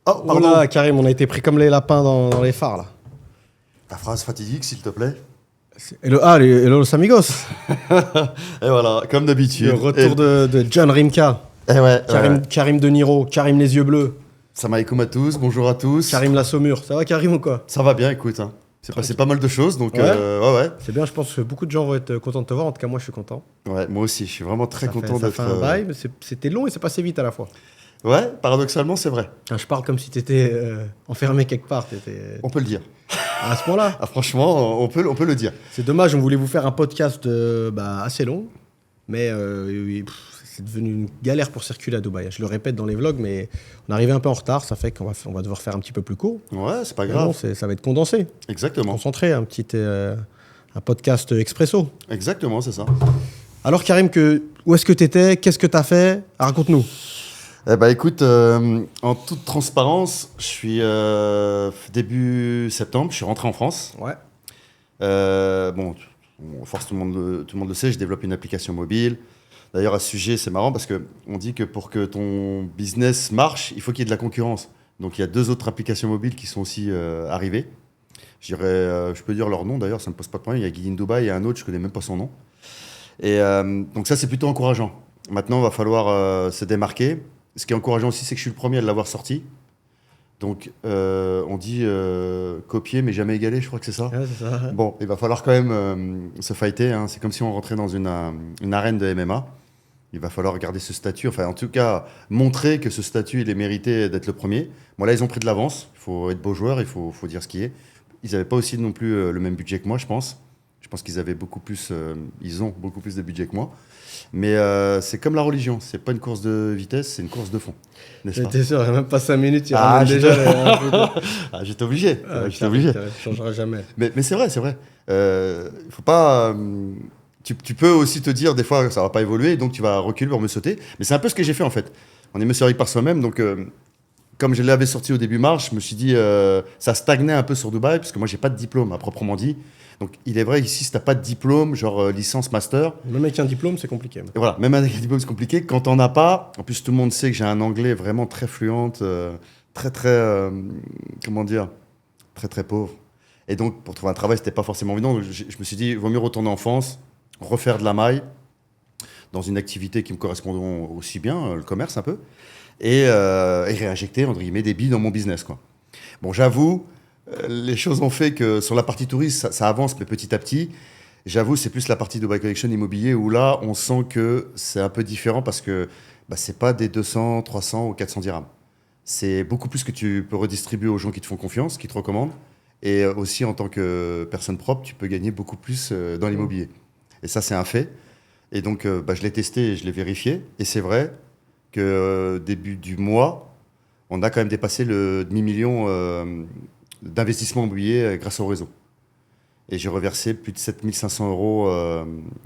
Oh, pardon. Voilà, Karim, on a été pris comme les lapins dans les phares, là. Ta phrase fatidique, s'il te plaît. Hello, los amigos. Et voilà, comme d'habitude. Le retour de John Rimka. Et ouais, Karim De Niro, Karim les yeux bleus, Salam alaikum à tous, bonjour à tous. Karim la Saumure. Ça va, Karim, ou quoi? Ça va bien, écoute. Hein. C'est passé pas mal de choses, donc Ouais. ouais. C'est bien, je pense que beaucoup de gens vont être contents de te voir. En tout cas, moi, je suis content. Ouais, moi aussi, je suis vraiment très content Ça d'être. fait un bail, mais c'était long et c'est passé vite à la fois. Ouais, paradoxalement, c'est vrai. Enfin, je parle comme si t'étais enfermé quelque part. On peut le dire. À ce point-là. Ah, franchement, on peut le dire. C'est dommage, on voulait vous faire un podcast assez long, mais c'est devenu une galère pour circuler à Dubaï. Je le répète dans les vlogs, mais on est arrivé un peu en retard, ça fait qu'on va devoir faire un petit peu plus court. Ouais, c'est pas Mais grave. bon, ça va être condensé, Exactement. concentré, un podcast expresso. Exactement, c'est ça. Alors Karim, où est-ce que tu étais? Qu'est-ce que tu as fait? Raconte-nous. Eh ben, écoute, en toute transparence, je suis début septembre, je suis rentré en France. Ouais. Bon, force tout le monde le sait, je développe une application mobile. D'ailleurs, à ce sujet, c'est marrant parce qu'on dit que pour que ton business marche, il faut qu'il y ait de la concurrence. Donc, il y a 2 autres applications mobiles qui sont aussi arrivées. Je peux dire leur nom d'ailleurs, ça ne me pose pas de problème. Il y a Guidin Dubaï et un autre, je ne connais même pas son nom. Et donc, ça, c'est plutôt encourageant. Maintenant, il va falloir se démarquer. Ce qui est encourageant aussi, c'est que je suis le premier à l'avoir sorti. Donc, on dit copier mais jamais égaler, je crois que c'est ça. Ouais, c'est ça. Bon, il va falloir quand même se fighter. Hein. C'est comme si on rentrait dans une arène de MMA. Il va falloir garder ce statut, enfin en tout cas montrer que ce statut il est mérité d'être le premier. Bon là ils ont pris de l'avance, il faut être beau joueur, il faut dire ce qui est. Ils n'avaient pas aussi non plus le même budget que moi je pense. Je pense qu'ils avaient beaucoup plus, ils ont beaucoup plus de budget que moi. Mais c'est comme la religion, c'est pas une course de vitesse, c'est une course de fond, n'est-ce pas? J'étais sûr, il n'y a même pas 5 minutes, il Ah, ramène déjà un peu de... Ah, j'étais obligé, j'étais Karim, obligé. Karim, tu changeras jamais. Mais c'est vrai, c'est vrai. Il faut pas. Tu peux aussi te dire des fois que ça va pas évoluer, donc tu vas reculer pour me sauter. Mais c'est un peu ce que j'ai fait en fait. On est mesuré par soi-même, donc comme je l'avais sorti au début mars, je me suis dit ça stagnait un peu sur Dubaï parce que moi j'ai pas de diplôme à proprement dit. Donc il est vrai ici si t'as pas de diplôme, genre licence, master. Même avec un diplôme, c'est compliqué. Et voilà, même avec un diplôme c'est compliqué. Quand t'en as pas, en plus tout le monde sait que j'ai un anglais vraiment très fluente, très comment dire, très pauvre. Et donc, pour trouver un travail, c'était pas forcément évident. Donc, je me suis dit, il vaut mieux retourner en France, refaire de la maille, dans une activité qui me correspond aussi bien, le commerce un peu, et réinjecter, entre guillemets, des billes dans mon business, quoi. Bon, j'avoue, les choses ont fait que sur la partie touriste, ça avance, mais petit à petit. J'avoue, c'est plus la partie Dubai Collection immobilier où là, on sent que c'est un peu différent parce que c'est pas des 200, 300 ou 400 dirhams. C'est beaucoup plus que tu peux redistribuer aux gens qui te font confiance, qui te recommandent. Et aussi, en tant que personne propre, tu peux gagner beaucoup plus dans l'immobilier. Et ça, c'est un fait. Et donc, je l'ai testé et je l'ai vérifié. Et c'est vrai que début du mois, on a quand même dépassé le demi-million d'investissement immobilier grâce au réseau. Et j'ai reversé plus de 7 500 euros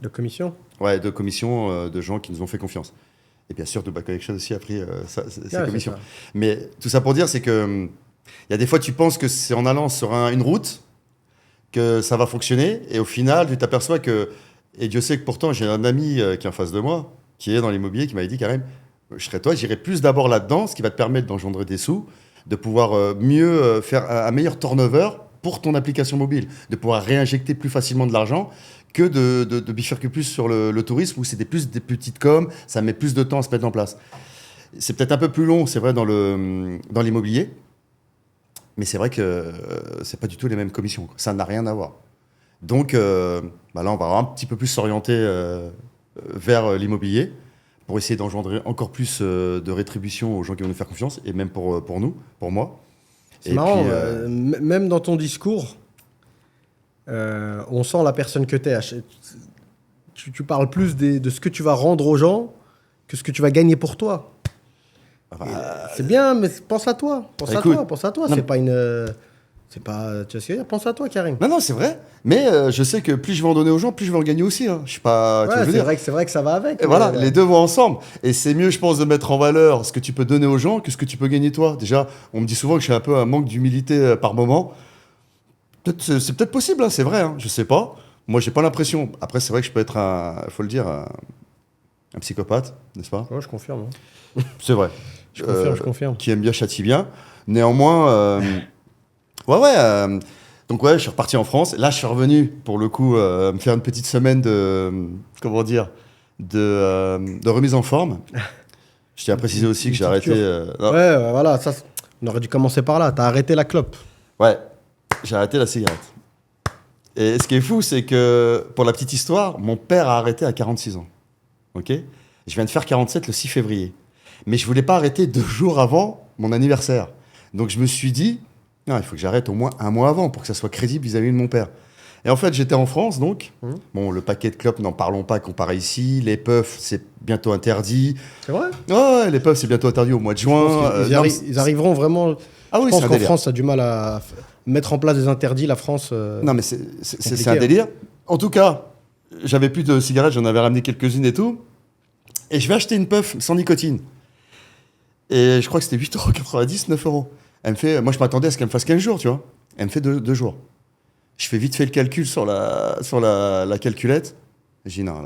De commission? ouais, de commissions de gens qui nous ont fait confiance. Et bien sûr, Dubai Collection aussi a pris ses commissions. Mais tout ça pour dire, c'est que il y a des fois, tu penses que c'est en allant sur une route que ça va fonctionner. Et au final, tu t'aperçois que... Et Dieu sait que pourtant, j'ai un ami qui est en face de moi, qui est dans l'immobilier, qui m'avait dit, Karim, je serais toi, j'irais plus d'abord là-dedans, ce qui va te permettre d'engendrer des sous, de pouvoir mieux faire un meilleur turnover pour ton application mobile, de pouvoir réinjecter plus facilement de l'argent que de bifurquer plus sur le tourisme, où c'est plus des petites coms, ça met plus de temps à se mettre en place. C'est peut-être un peu plus long, c'est vrai, dans l'immobilier. Mais c'est vrai que c'est pas du tout les mêmes commissions. Ça n'a rien à voir. Donc là, on va un petit peu plus s'orienter vers l'immobilier pour essayer d'engendrer encore plus de rétribution aux gens qui vont nous faire confiance, et même pour nous, pour moi. C'est marrant, même dans ton discours, on sent la personne que tu es. Tu parles plus de ce que tu vas rendre aux gens que ce que tu vas gagner pour toi. C'est bien, mais pense à toi. Pense à toi. C'est pas une... C'est pas... Tu vois ce que je veux dire? Pense à toi, Karim. Non, c'est vrai. Mais je sais que plus je vais en donner aux gens, plus je vais en gagner aussi. Hein. Je suis pas... Ouais, c'est vrai que ça va avec. Et voilà, les deux vont ensemble. Et c'est mieux, je pense, de mettre en valeur ce que tu peux donner aux gens que ce que tu peux gagner toi. Déjà, on me dit souvent que j'ai un peu un manque d'humilité par moment. C'est peut-être possible, hein, c'est vrai. Hein, je sais pas. Moi, j'ai pas l'impression. Après, c'est vrai que je peux être faut le dire, un psychopathe, n'est-ce pas? Ouais, je confirme. Hein. C'est vrai. Je confirme. Qui aime bien châtie bien. Néanmoins, donc je suis reparti en France. Là, je suis revenu, pour le coup, me faire une petite semaine de remise en forme. Je tiens à préciser aussi que j'ai arrêté... voilà, ça, on aurait dû commencer par là. T'as arrêté la clope. Ouais, j'ai arrêté la cigarette. Et ce qui est fou, c'est que, pour la petite histoire, mon père a arrêté à 46 ans. Ok ? Je viens de faire 47 le 6 février. Mais je voulais pas arrêter 2 jours avant mon anniversaire. Donc je me suis dit, non, il faut que j'arrête au moins 1 mois avant pour que ça soit crédible vis-à-vis de mon père. Et en fait, j'étais en France, donc. Bon, le paquet de clopes, n'en parlons pas comparé ici. Les puffs, c'est bientôt interdit. C'est vrai ? Ouais, les puffs, c'est bientôt interdit au mois de juin. Ils arriveront vraiment... Ah oui, je pense qu'en France, ça a du mal à mettre en place des interdits. La France... Non, mais c'est un délire. En tout cas, j'avais plus de cigarettes, j'en avais ramené quelques-unes et tout. Et je vais acheter une puff sans nicotine. Et je crois que c'était 8,90 €, 9 €. Elle me fait... Moi, je m'attendais à ce qu'elle me fasse 15 jours, tu vois. Elle me fait 2 jours. Je fais vite fait le calcul sur la calculette. J'ai dit non,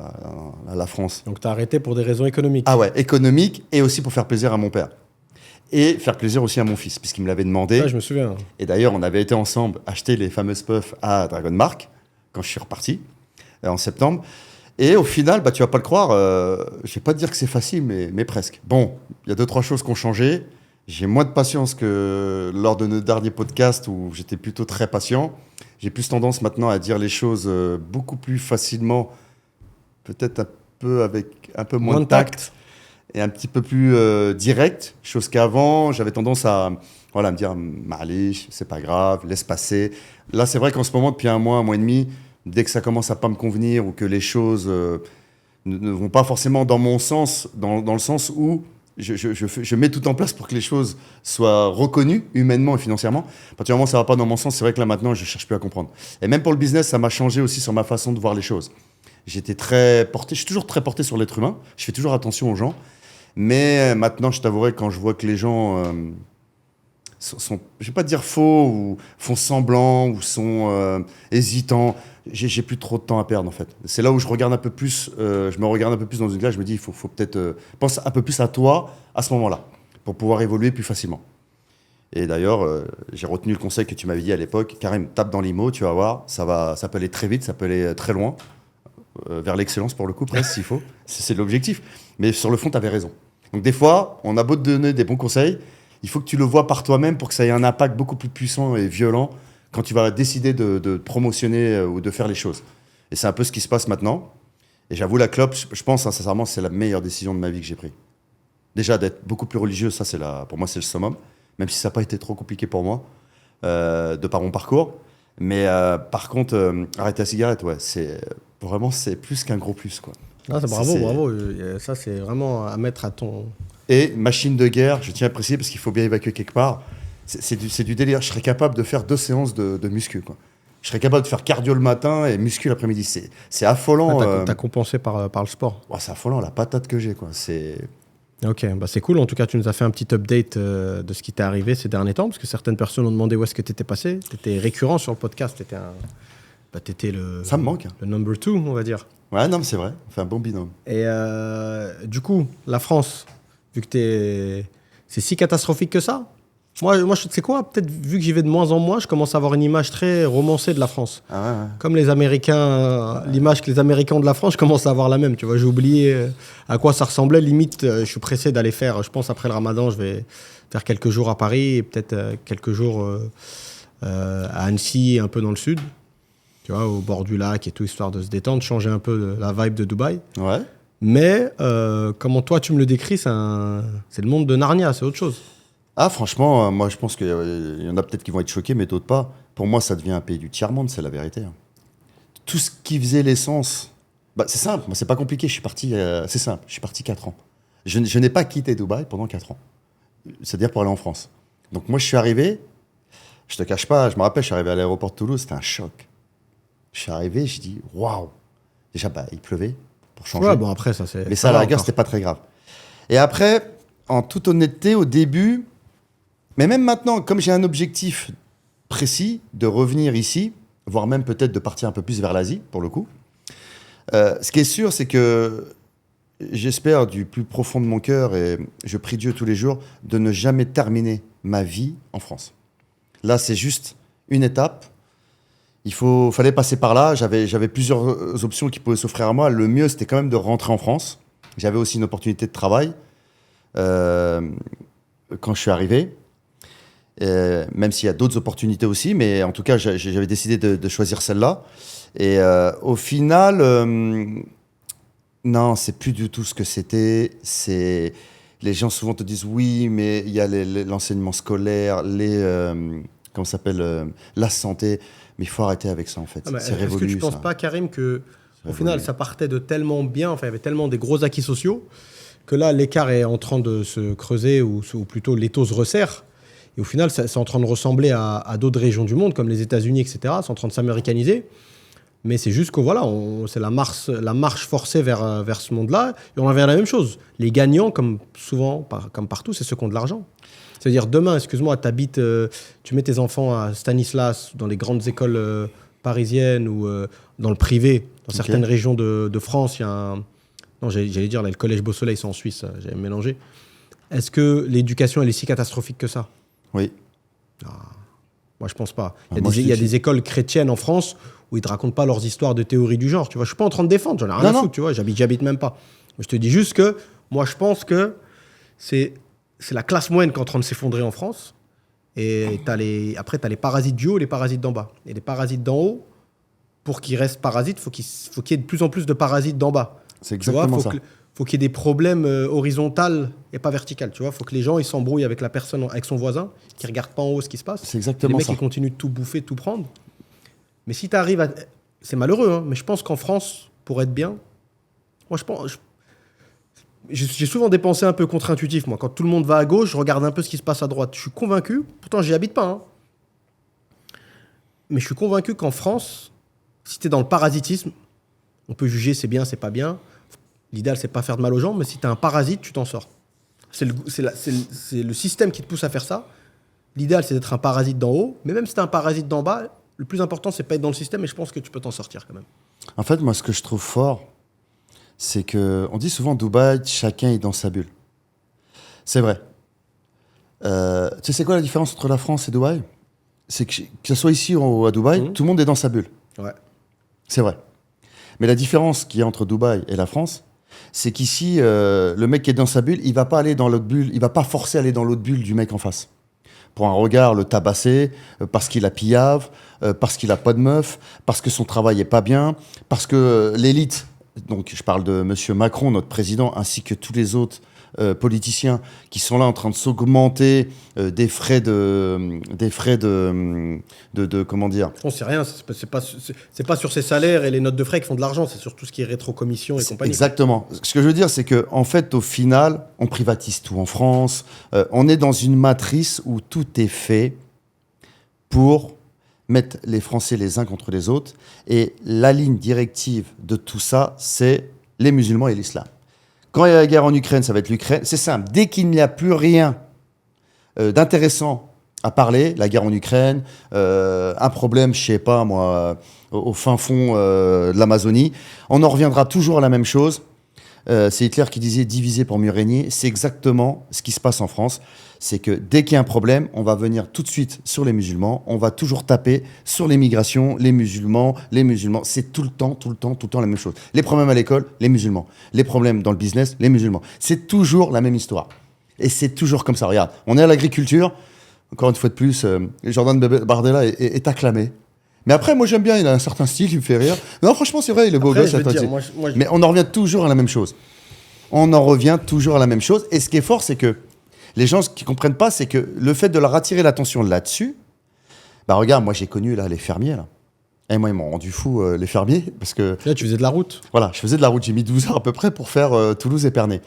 la France. Donc, tu as arrêté pour des raisons économiques. Ah ouais, économiques et aussi pour faire plaisir à mon père. Et faire plaisir aussi à mon fils, puisqu'il me l'avait demandé. Ouais, je me souviens. Et d'ailleurs, on avait été ensemble acheter les fameuses puffs à Dragon Mark, quand je suis reparti, en septembre. Et au final, tu vas pas le croire, je vais pas te dire que c'est facile, mais presque. Bon, il y a 2-3 choses qui ont changé. J'ai moins de patience que lors de nos derniers podcasts où j'étais plutôt très patient. J'ai plus tendance maintenant à dire les choses beaucoup plus facilement, peut-être avec un peu moins de tact et un petit peu plus direct, chose qu'avant, j'avais tendance à me dire « Allez, c'est pas grave, laisse passer ». Là, c'est vrai qu'en ce moment, depuis 1 mois, 1 mois et demi, dès que ça commence à pas me convenir ou que les choses ne vont pas forcément dans mon sens, dans le sens où je mets tout en place pour que les choses soient reconnues humainement et financièrement. À partir du moment où ça va pas dans mon sens, c'est vrai que là maintenant, je cherche plus à comprendre. Et même pour le business, ça m'a changé aussi sur ma façon de voir les choses. Je suis toujours très porté sur l'être humain. Je fais toujours attention aux gens. Mais maintenant, je t'avouerai, quand je vois que les gens sont, je vais pas dire faux, ou font semblant, ou sont hésitants, j'ai plus trop de temps à perdre en fait. C'est là où je regarde un peu plus, je me regarde un peu plus dans une glace, je me dis, il faut peut-être pense un peu plus à toi à ce moment-là, pour pouvoir évoluer plus facilement. Et d'ailleurs, j'ai retenu le conseil que tu m'avais dit à l'époque, Karim, tape dans l'IMO, tu vas voir, ça peut aller très vite, ça peut aller très loin, vers l'excellence pour le coup, presque s'il faut. C'est l'objectif. Mais sur le fond, tu avais raison. Donc des fois, on a beau te donner des bons conseils, il faut que tu le vois par toi-même pour que ça ait un impact beaucoup plus puissant et violent quand tu vas décider de promotionner ou de faire les choses. Et c'est un peu ce qui se passe maintenant. Et j'avoue, la clope, je pense sincèrement, c'est la meilleure décision de ma vie que j'ai prise. Déjà, d'être beaucoup plus religieux, ça, pour moi, c'est le summum. Même si ça n'a pas été trop compliqué pour moi, de par mon parcours. Mais par contre, arrêter la cigarette, ouais, c'est plus qu'un gros plus, quoi. Ah, bravo. Ça, c'est vraiment à mettre à ton... Et machine de guerre, je tiens à préciser, parce qu'il faut bien évacuer quelque part, c'est du délire. Je serais capable de faire 2 séances de muscu, quoi. Je serais capable de faire cardio le matin et muscu l'après-midi. C'est affolant. T'as compensé par le sport. Ouais, c'est affolant, la patate que j'ai, quoi. Ok, c'est cool. En tout cas, tu nous as fait un petit update de ce qui t'est arrivé ces derniers temps, parce que certaines personnes ont demandé où est-ce que tu étais passé. Tu étais récurrent sur le podcast. T'étais ça me manque. Le number 2, on va dire. Ouais, non, mais c'est vrai. On fait un bon binôme. Et du coup, la France, vu que c'est si catastrophique que ça. Moi, tu sais quoi, peut-être vu que j'y vais de moins en moins, je commence à avoir une image très romancée de la France. Ah ouais. Comme les Américains, l'image que les Américains ont de la France, je commence à avoir la même. Tu vois, j'ai oublié à quoi ça ressemblait. Limite, je suis pressé d'aller faire, je pense après le Ramadan, je vais faire quelques jours à Paris et peut-être quelques jours à Annecy, un peu dans le sud. Tu vois, au bord du lac et tout, histoire de se détendre, changer un peu la vibe de Dubaï. Ouais. Mais comment toi tu me le décris, c'est le monde de Narnia, c'est autre chose. Ah, franchement, moi je pense qu'il y en a peut-être qui vont être choqués, mais d'autres pas. Pour moi, ça devient un pays du tiers-monde, c'est la vérité. Tout ce qui faisait l'essence, c'est simple, moi c'est pas compliqué, je suis parti, c'est simple, je suis parti 4 ans. Je n'ai pas quitté Dubaï pendant 4 ans, c'est-à-dire pour aller en France. Donc moi je suis arrivé, je te cache pas, je me rappelle, je suis arrivé à l'aéroport de Toulouse, c'était un choc. Je suis arrivé, je dis waouh. Déjà, il pleuvait pour changer. Ouais, bon après ça c'est. Mais ça à la rigueur, c'était pas très grave. Et après, en toute honnêteté, au début, mais même maintenant, comme j'ai un objectif précis de revenir ici, voire même peut-être de partir un peu plus vers l'Asie, pour le coup, ce qui est sûr, c'est que j'espère du plus profond de mon cœur, et je prie Dieu tous les jours, de ne jamais terminer ma vie en France. Là, c'est juste une étape. Fallait passer par là. J'avais plusieurs options qui pouvaient s'offrir à moi. Le mieux, c'était quand même de rentrer en France. J'avais aussi une opportunité de travail quand je suis arrivé. Même s'il y a d'autres opportunités aussi, mais en tout cas, j'avais décidé de choisir celle-là. Et au final, non, c'est plus du tout ce que c'était. Les gens souvent te disent oui, mais il y a l'enseignement scolaire, comment ça s'appelle, la santé. Mais il faut arrêter avec ça, en fait. C'est révolu. Est-ce que tu ne penses pas, Karim, qu'au final, ça partait de tellement bien, enfin, il y avait tellement des gros acquis sociaux, que là, l'écart est en train de se creuser, ou plutôt l'étau se resserre. Et au final, c'est en train de ressembler à d'autres régions du monde, comme les États-Unis, etc. C'est en train de s'américaniser. Mais c'est juste que voilà, c'est la marche forcée vers ce monde-là. Et on en vient à la même chose. Les gagnants, comme souvent, comme partout, c'est ceux qui ont de l'argent. C'est-à-dire, demain, excuse-moi, tu mets tes enfants à Stanislas, dans les grandes écoles parisiennes ou dans le privé, dans certaines régions de France, il y a un... Non, j'allais dire, là, le collège Beau-Soleil, c'est en Suisse, j'avais mélangé. Est-ce que l'éducation, elle est si catastrophique que ça? Oui. Moi, je pense pas. Il y a des écoles chrétiennes en France où ils te racontent pas leurs histoires de théorie du genre. Tu vois, je suis pas en train de défendre, j'en ai rien à foutre, tu vois, j'habite même pas. Je te dis juste que moi, je pense que c'est la classe moyenne qui est en train de s'effondrer en France. Et après, tu as les parasites du haut et les parasites d'en bas. Et les parasites d'en haut, pour qu'ils restent parasites, faut qu'il y ait de plus en plus de parasites d'en bas. C'est exactement ça. Faut qu'il y ait des problèmes horizontaux et pas verticaux. Tu vois, faut que les gens ils s'embrouillent avec la personne, avec son voisin, qui regarde pas en haut ce qui se passe. C'est exactement ça. Les mecs ça. ils continuent de tout bouffer, de tout prendre. Mais si tu arrives à, c'est malheureux, hein, mais je pense qu'en France, pour être bien, moi j'ai souvent des pensées un peu contre-intuitives. Moi, quand tout le monde va à gauche, je regarde un peu ce qui se passe à droite. Je suis convaincu. Pourtant, j'y habite pas. Hein, mais je suis convaincu qu'en France, si tu es dans le parasitisme, on peut juger c'est bien, c'est pas bien. L'idéal, c'est pas faire de mal aux gens, mais si tu es un parasite, tu t'en sors. C'est le système qui te pousse à faire ça. L'idéal, c'est d'être un parasite d'en haut, mais même si tu es un parasite d'en bas, le plus important, c'est pas être dans le système, et je pense que tu peux t'en sortir quand même. En fait, moi, ce que je trouve fort, c'est qu'on dit souvent Dubaï, chacun est dans sa bulle. C'est vrai. Tu sais quoi la différence entre la France et Dubaï? C'est que ce soit ici ou à Dubaï, tout le monde est dans sa bulle. Ouais. C'est vrai. Mais la différence qu'il y a entre Dubaï et la France, c'est qu'ici, le mec qui est dans sa bulle, il va pas aller dans l'autre bulle, il va pas forcer à aller dans l'autre bulle du mec en face. Pour un regard, le tabasser, parce qu'il a pillave, parce qu'il a pas de meuf, parce que son travail est pas bien, parce que l'élite, donc je parle de monsieur Macron, notre président, ainsi que tous les autres politiciens qui sont là en train de s'augmenter des frais de comment dire. On sait rien, c'est pas sur ces salaires et les notes de frais qui font de l'argent, c'est sur tout ce qui est rétrocommission et compagnie. Exactement. Ce que je veux dire, c'est que en fait, au final, on privatise tout en France. On est dans une matrice où tout est fait pour mettre les Français les uns contre les autres. Et la ligne directive de tout ça, c'est les musulmans et l'islam. Quand il y a la guerre en Ukraine, ça va être l'Ukraine. C'est simple. Dès qu'il n'y a plus rien d'intéressant à parler, la guerre en Ukraine, un problème, je sais pas moi, au fin fond de l'Amazonie, on en reviendra toujours à la même chose. C'est Hitler qui disait diviser pour mieux régner. C'est exactement ce qui se passe en France. C'est que dès qu'il y a un problème, on va venir tout de suite sur les musulmans. On va toujours taper sur les migrations, les musulmans. C'est tout le temps la même chose. Les problèmes à l'école, les musulmans. Les problèmes dans le business, les musulmans. C'est toujours la même histoire. Et c'est toujours comme ça. Regarde, on est à l'agriculture. Encore une fois de plus, Jordan Bardella est acclamé. Mais après, moi j'aime bien, il a un certain style, il me fait rire. Non, franchement, c'est vrai, il est beau gosse. Mais on en revient toujours à la même chose. Et ce qui est fort, c'est que les gens, ce qu'ils comprennent pas, c'est que le fait de leur attirer l'attention là-dessus, bah regarde, moi j'ai connu là les fermiers là. Et moi ils m'ont rendu fou les fermiers parce que là tu faisais de la route. Voilà, je faisais de la route, j'ai mis 12 heures à peu près pour faire Toulouse et Pernay.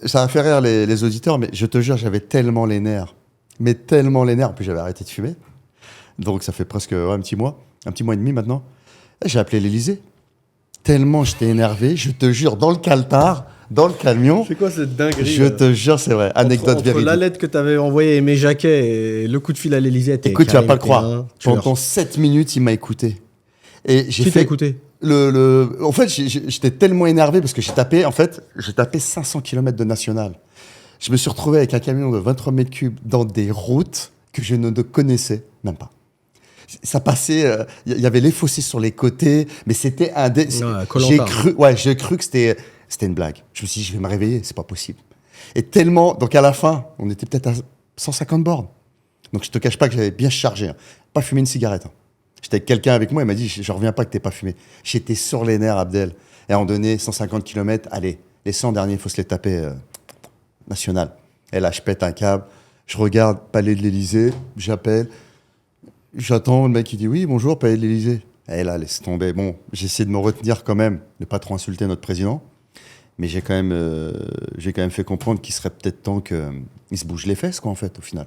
Ça a fait rire les auditeurs, mais je te jure, j'avais tellement les nerfs. En plus j'avais arrêté de fumer. Donc ça fait presque un petit mois et demi maintenant. J'ai appelé l'Élysée. Tellement j'étais énervé, je te jure, dans le caltar, dans le camion. C'est quoi cette dinguerie? Je te jure, c'est vrai. Anecdote entre véridique. La lettre que tu avais envoyée à Aimé Jacquet et le coup de fil à l'Élysée. Écoute, tu vas pas le croire. Pendant 7 minutes, il m'a écouté. Et j'ai fait écouter. En fait, j'étais tellement énervé parce que j'ai tapé 500 km de national. Je me suis retrouvé avec un camion de 23 mètres cubes dans des routes que je ne connaissais même pas. Ça passait, il y avait les fossés sur les côtés, mais c'était j'ai cru que c'était une blague. Je me suis dit, je vais me réveiller, c'est pas possible. Et tellement, donc à la fin, on était peut-être à 150 bornes. Donc je te cache pas que j'avais bien chargé, hein. Pas fumé une cigarette. Hein. J'étais avec quelqu'un avec moi, il m'a dit, je reviens pas que t'aies pas fumé. J'étais sur les nerfs, Abdel. Et on donnait 150 km, allez, les 100 derniers, il faut se les taper national. Et là, je pète un câble, je regarde Palais de l'Élysée, j'appelle, j'attends, le mec il dit oui, bonjour, Palais de l'Élysée. Et là, laisse tomber. Bon, j'essaie de me retenir quand même, de pas trop insulter notre président, mais j'ai quand même fait comprendre qu'il serait peut-être temps qu'il se bouge les fesses, quoi, en fait, au final.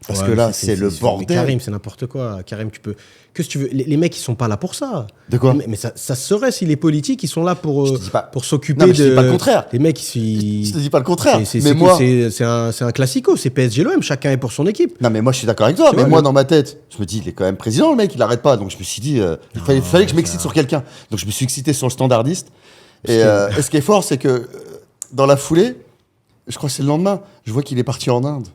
Parce que là, c'est le bordel. Karim, c'est n'importe quoi. Karim, tu peux. Qu'est-ce que tu veux? Les mecs, ils sont pas là pour ça. De quoi? Mais ça serait si les politiques, ils sont là pour s'occuper de. Je dis pas le contraire. Les mecs, je te dis pas le contraire. C'est un classico. C'est PSG l'OM. Chacun est pour son équipe. Non, mais moi, je suis d'accord avec toi. Mais moi, dans ma tête, je me dis, il est quand même président, le mec, il arrête pas. Donc, je me suis dit, il fallait que je m'excite sur quelqu'un. Donc, je me suis excité sur le standardiste. Et ce qui est fort, c'est que dans la foulée, je crois que c'est le lendemain, je vois qu'il est parti en Inde.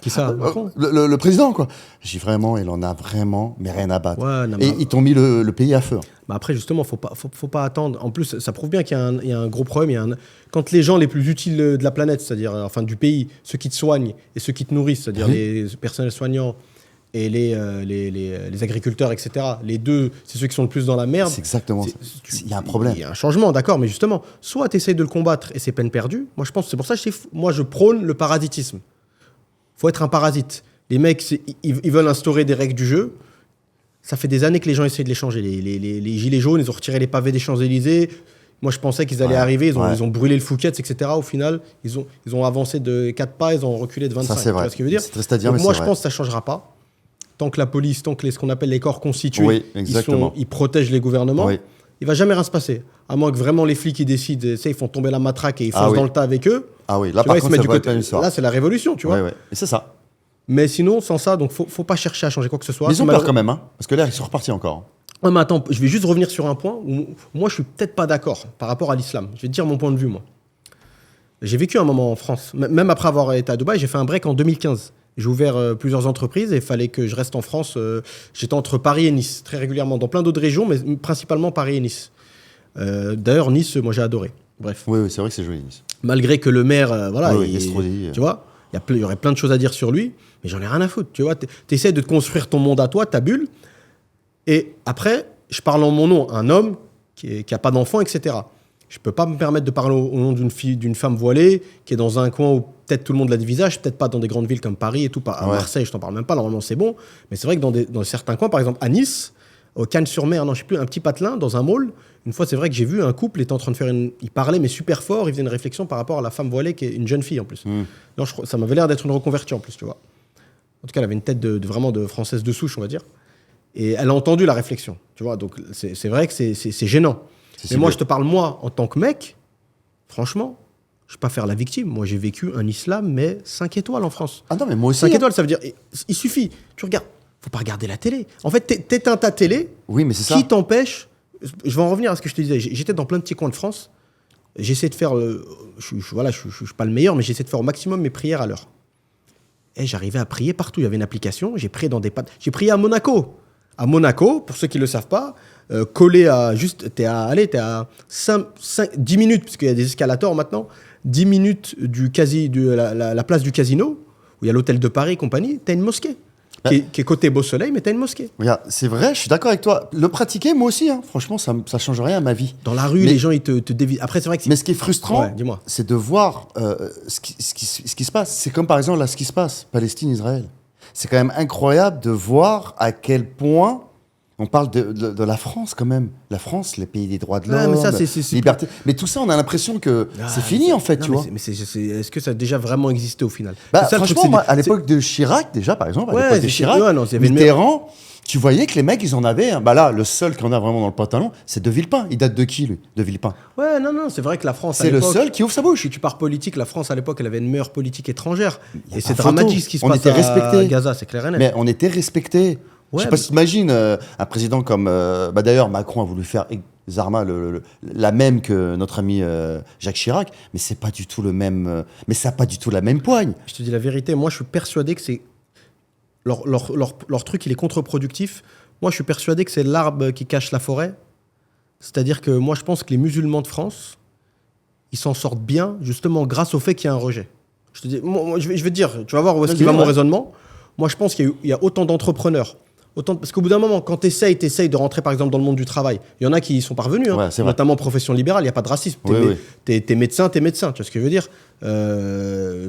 Qui ça, Macron? Le président, quoi. J'ai vraiment, il en a vraiment, mais rien à battre. Ouais, non, et ils t'ont mis le pays à feu. Bah après, justement, faut pas attendre. En plus, ça prouve bien qu'il y a un gros problème. Quand les gens les plus utiles de la planète, c'est-à-dire, enfin, du pays, ceux qui te soignent et ceux qui te nourrissent, c'est-à-dire les personnels soignants et les agriculteurs, etc. Les deux, c'est ceux qui sont le plus dans la merde. C'est exactement ça. Il y a un problème. Il y a un changement, d'accord, mais justement, soit tu essayes de le combattre et c'est peine perdue. Moi, je pense, c'est pour ça que je prône le parasitisme. Faut être un parasite. Les mecs, ils veulent instaurer des règles du jeu. Ça fait des années que les gens essayent de les changer. Les gilets jaunes, ils ont retiré les pavés des Champs-Élysées. Moi, je pensais qu'ils allaient arriver. Ils ont brûlé le Fouquet's, etc. Au final, ils ont avancé de 4 pas, ils ont reculé de 25. Ça, c'est vrai. Tu vois ce que je veux dire? C'est triste à dire, donc mais moi, c'est je vrai. pense que ça ne changera pas. Tant que la police, tant que ce qu'on appelle les corps constitués, exactement. ils protègent les gouvernements, Oui. il ne va jamais rien se passer. À moins que vraiment les flics, ils décident, ils font tomber la matraque et ils foncent dans le tas avec eux. Ah oui, là, par contre, ça va être une histoire. Là, c'est la révolution, tu vois. Oui. Et c'est ça. Mais sinon, sans ça, donc faut pas chercher à changer quoi que ce soit. Mais ils ont peur quand même, hein, parce que là, ils sont repartis encore. Ouais, mais attends, je vais juste revenir sur un point où moi, je suis peut-être pas d'accord par rapport à l'islam. Je vais te dire mon point de vue, moi. J'ai vécu un moment en France. Même après avoir été à Dubaï, j'ai fait un break en 2015. J'ai ouvert plusieurs entreprises et il fallait que je reste en France. J'étais entre Paris et Nice, très régulièrement, dans plein d'autres régions, mais principalement Paris et Nice. D'ailleurs, Nice, moi, j'ai adoré. Bref. Oui, c'est vrai que c'est joli, Nice. Malgré que le maire, tu vois, il y aurait plein de choses à dire sur lui, mais j'en ai rien à foutre. Tu vois, t'essaies de te construire ton monde à toi, ta bulle. Et après, je parle en mon nom, un homme qui a pas d'enfant, etc. Je peux pas me permettre de parler au nom d'une femme voilée qui est dans un coin où peut-être tout le monde l'a du visage, peut-être pas dans des grandes villes comme Paris et tout. À Marseille, je t'en parle même pas, normalement c'est bon. Mais c'est vrai que dans certains coins, par exemple à Nice, au Cannes-sur-Mer, non, je sais plus, un petit patelin, dans un mall, une fois c'est vrai que j'ai vu un couple était en train de faire il parlait mais super fort, il faisait une réflexion par rapport à la femme voilée qui est une jeune fille en plus. Non, ça m'avait l'air d'être une reconvertie en plus, tu vois. En tout cas, elle avait une tête vraiment de française de souche, on va dire. Et elle a entendu la réflexion, tu vois. Donc c'est vrai que c'est gênant. Mais moi, je te parle, moi, en tant que mec, franchement, je ne vais pas faire la victime. Moi, j'ai vécu un islam, mais 5 étoiles en France. Ah non, mais moi aussi. 5 étoiles, ça veut dire... Il suffit, tu regardes, faut pas regarder la télé. En fait, t'éteins ta télé. Oui, mais c'est ça. Qui t'empêche... Je vais en revenir à ce que je te disais. J'étais dans plein de petits coins de France. J'essaie de faire... Je suis pas le meilleur, mais j'essaie de faire au maximum mes prières à l'heure. Et j'arrivais à prier partout. Il y avait une application. J'ai prié dans des... J'ai prié à Monaco. À Monaco, pour ceux qui ne le savent pas, collé à juste, t'es à 10 minutes, parce qu'il y a des escalators maintenant, 10 minutes la place du casino, où il y a l'hôtel de Paris et compagnie, t'as une mosquée, qui est côté Beau Soleil, mais t'as une mosquée. Regarde, c'est vrai, je suis d'accord avec toi. Le pratiquer, moi aussi, hein, franchement, ça ne change rien à ma vie. Dans la rue, les gens, ils te dévisent. Après, c'est vrai que mais ce qui est frustrant, c'est de voir ce qui se passe. C'est comme par exemple là, ce qui se passe, Palestine-Israël. C'est quand même incroyable de voir à quel point on parle de la France quand même. La France, les pays des droits de l'homme, liberté. Mais tout ça, on a l'impression que c'est fini en fait, tu vois. Mais est-ce que ça a déjà vraiment existé au final? Franchement, moi, à l'époque de Chirac, déjà par exemple, à l'époque de Chirac, Mitterrand, tu voyais que les mecs, ils en avaient. Là, le seul qu'on a vraiment dans le pantalon, c'est De Villepin. Il date de qui, lui? De Villepin. Ouais, non, c'est vrai que la France, c'est le seul qui ouvre sa bouche. Si tu pars politique, la France, à l'époque, elle avait une meilleure politique étrangère. Et c'est dramatique ce qui se passe à Gaza, c'est clair et net. Mais on était respectés. Je sais pas si t'imagines un président comme... d'ailleurs, Macron a voulu faire armes, la même que notre ami Jacques Chirac, mais c'est pas du tout le même. Mais ça n'a pas du tout la même poigne. Je te dis la vérité, moi je suis persuadé que c'est leur truc, il est contre-productif. Moi je suis persuadé que c'est l'arbre qui cache la forêt. C'est-à-dire que moi je pense que les musulmans de France, ils s'en sortent bien justement grâce au fait qu'il y a un rejet. Je te dis, moi, je vais te dire, tu vas voir où est-ce qu'il va mon raisonnement. Moi je pense qu'il y a autant d'entrepreneurs. Parce qu'au bout d'un moment, quand tu essayes de rentrer par exemple dans le monde du travail, il y en a qui y sont parvenus, hein, notamment profession libérale, il n'y a pas de racisme. T'es médecin, tu vois ce que je veux dire.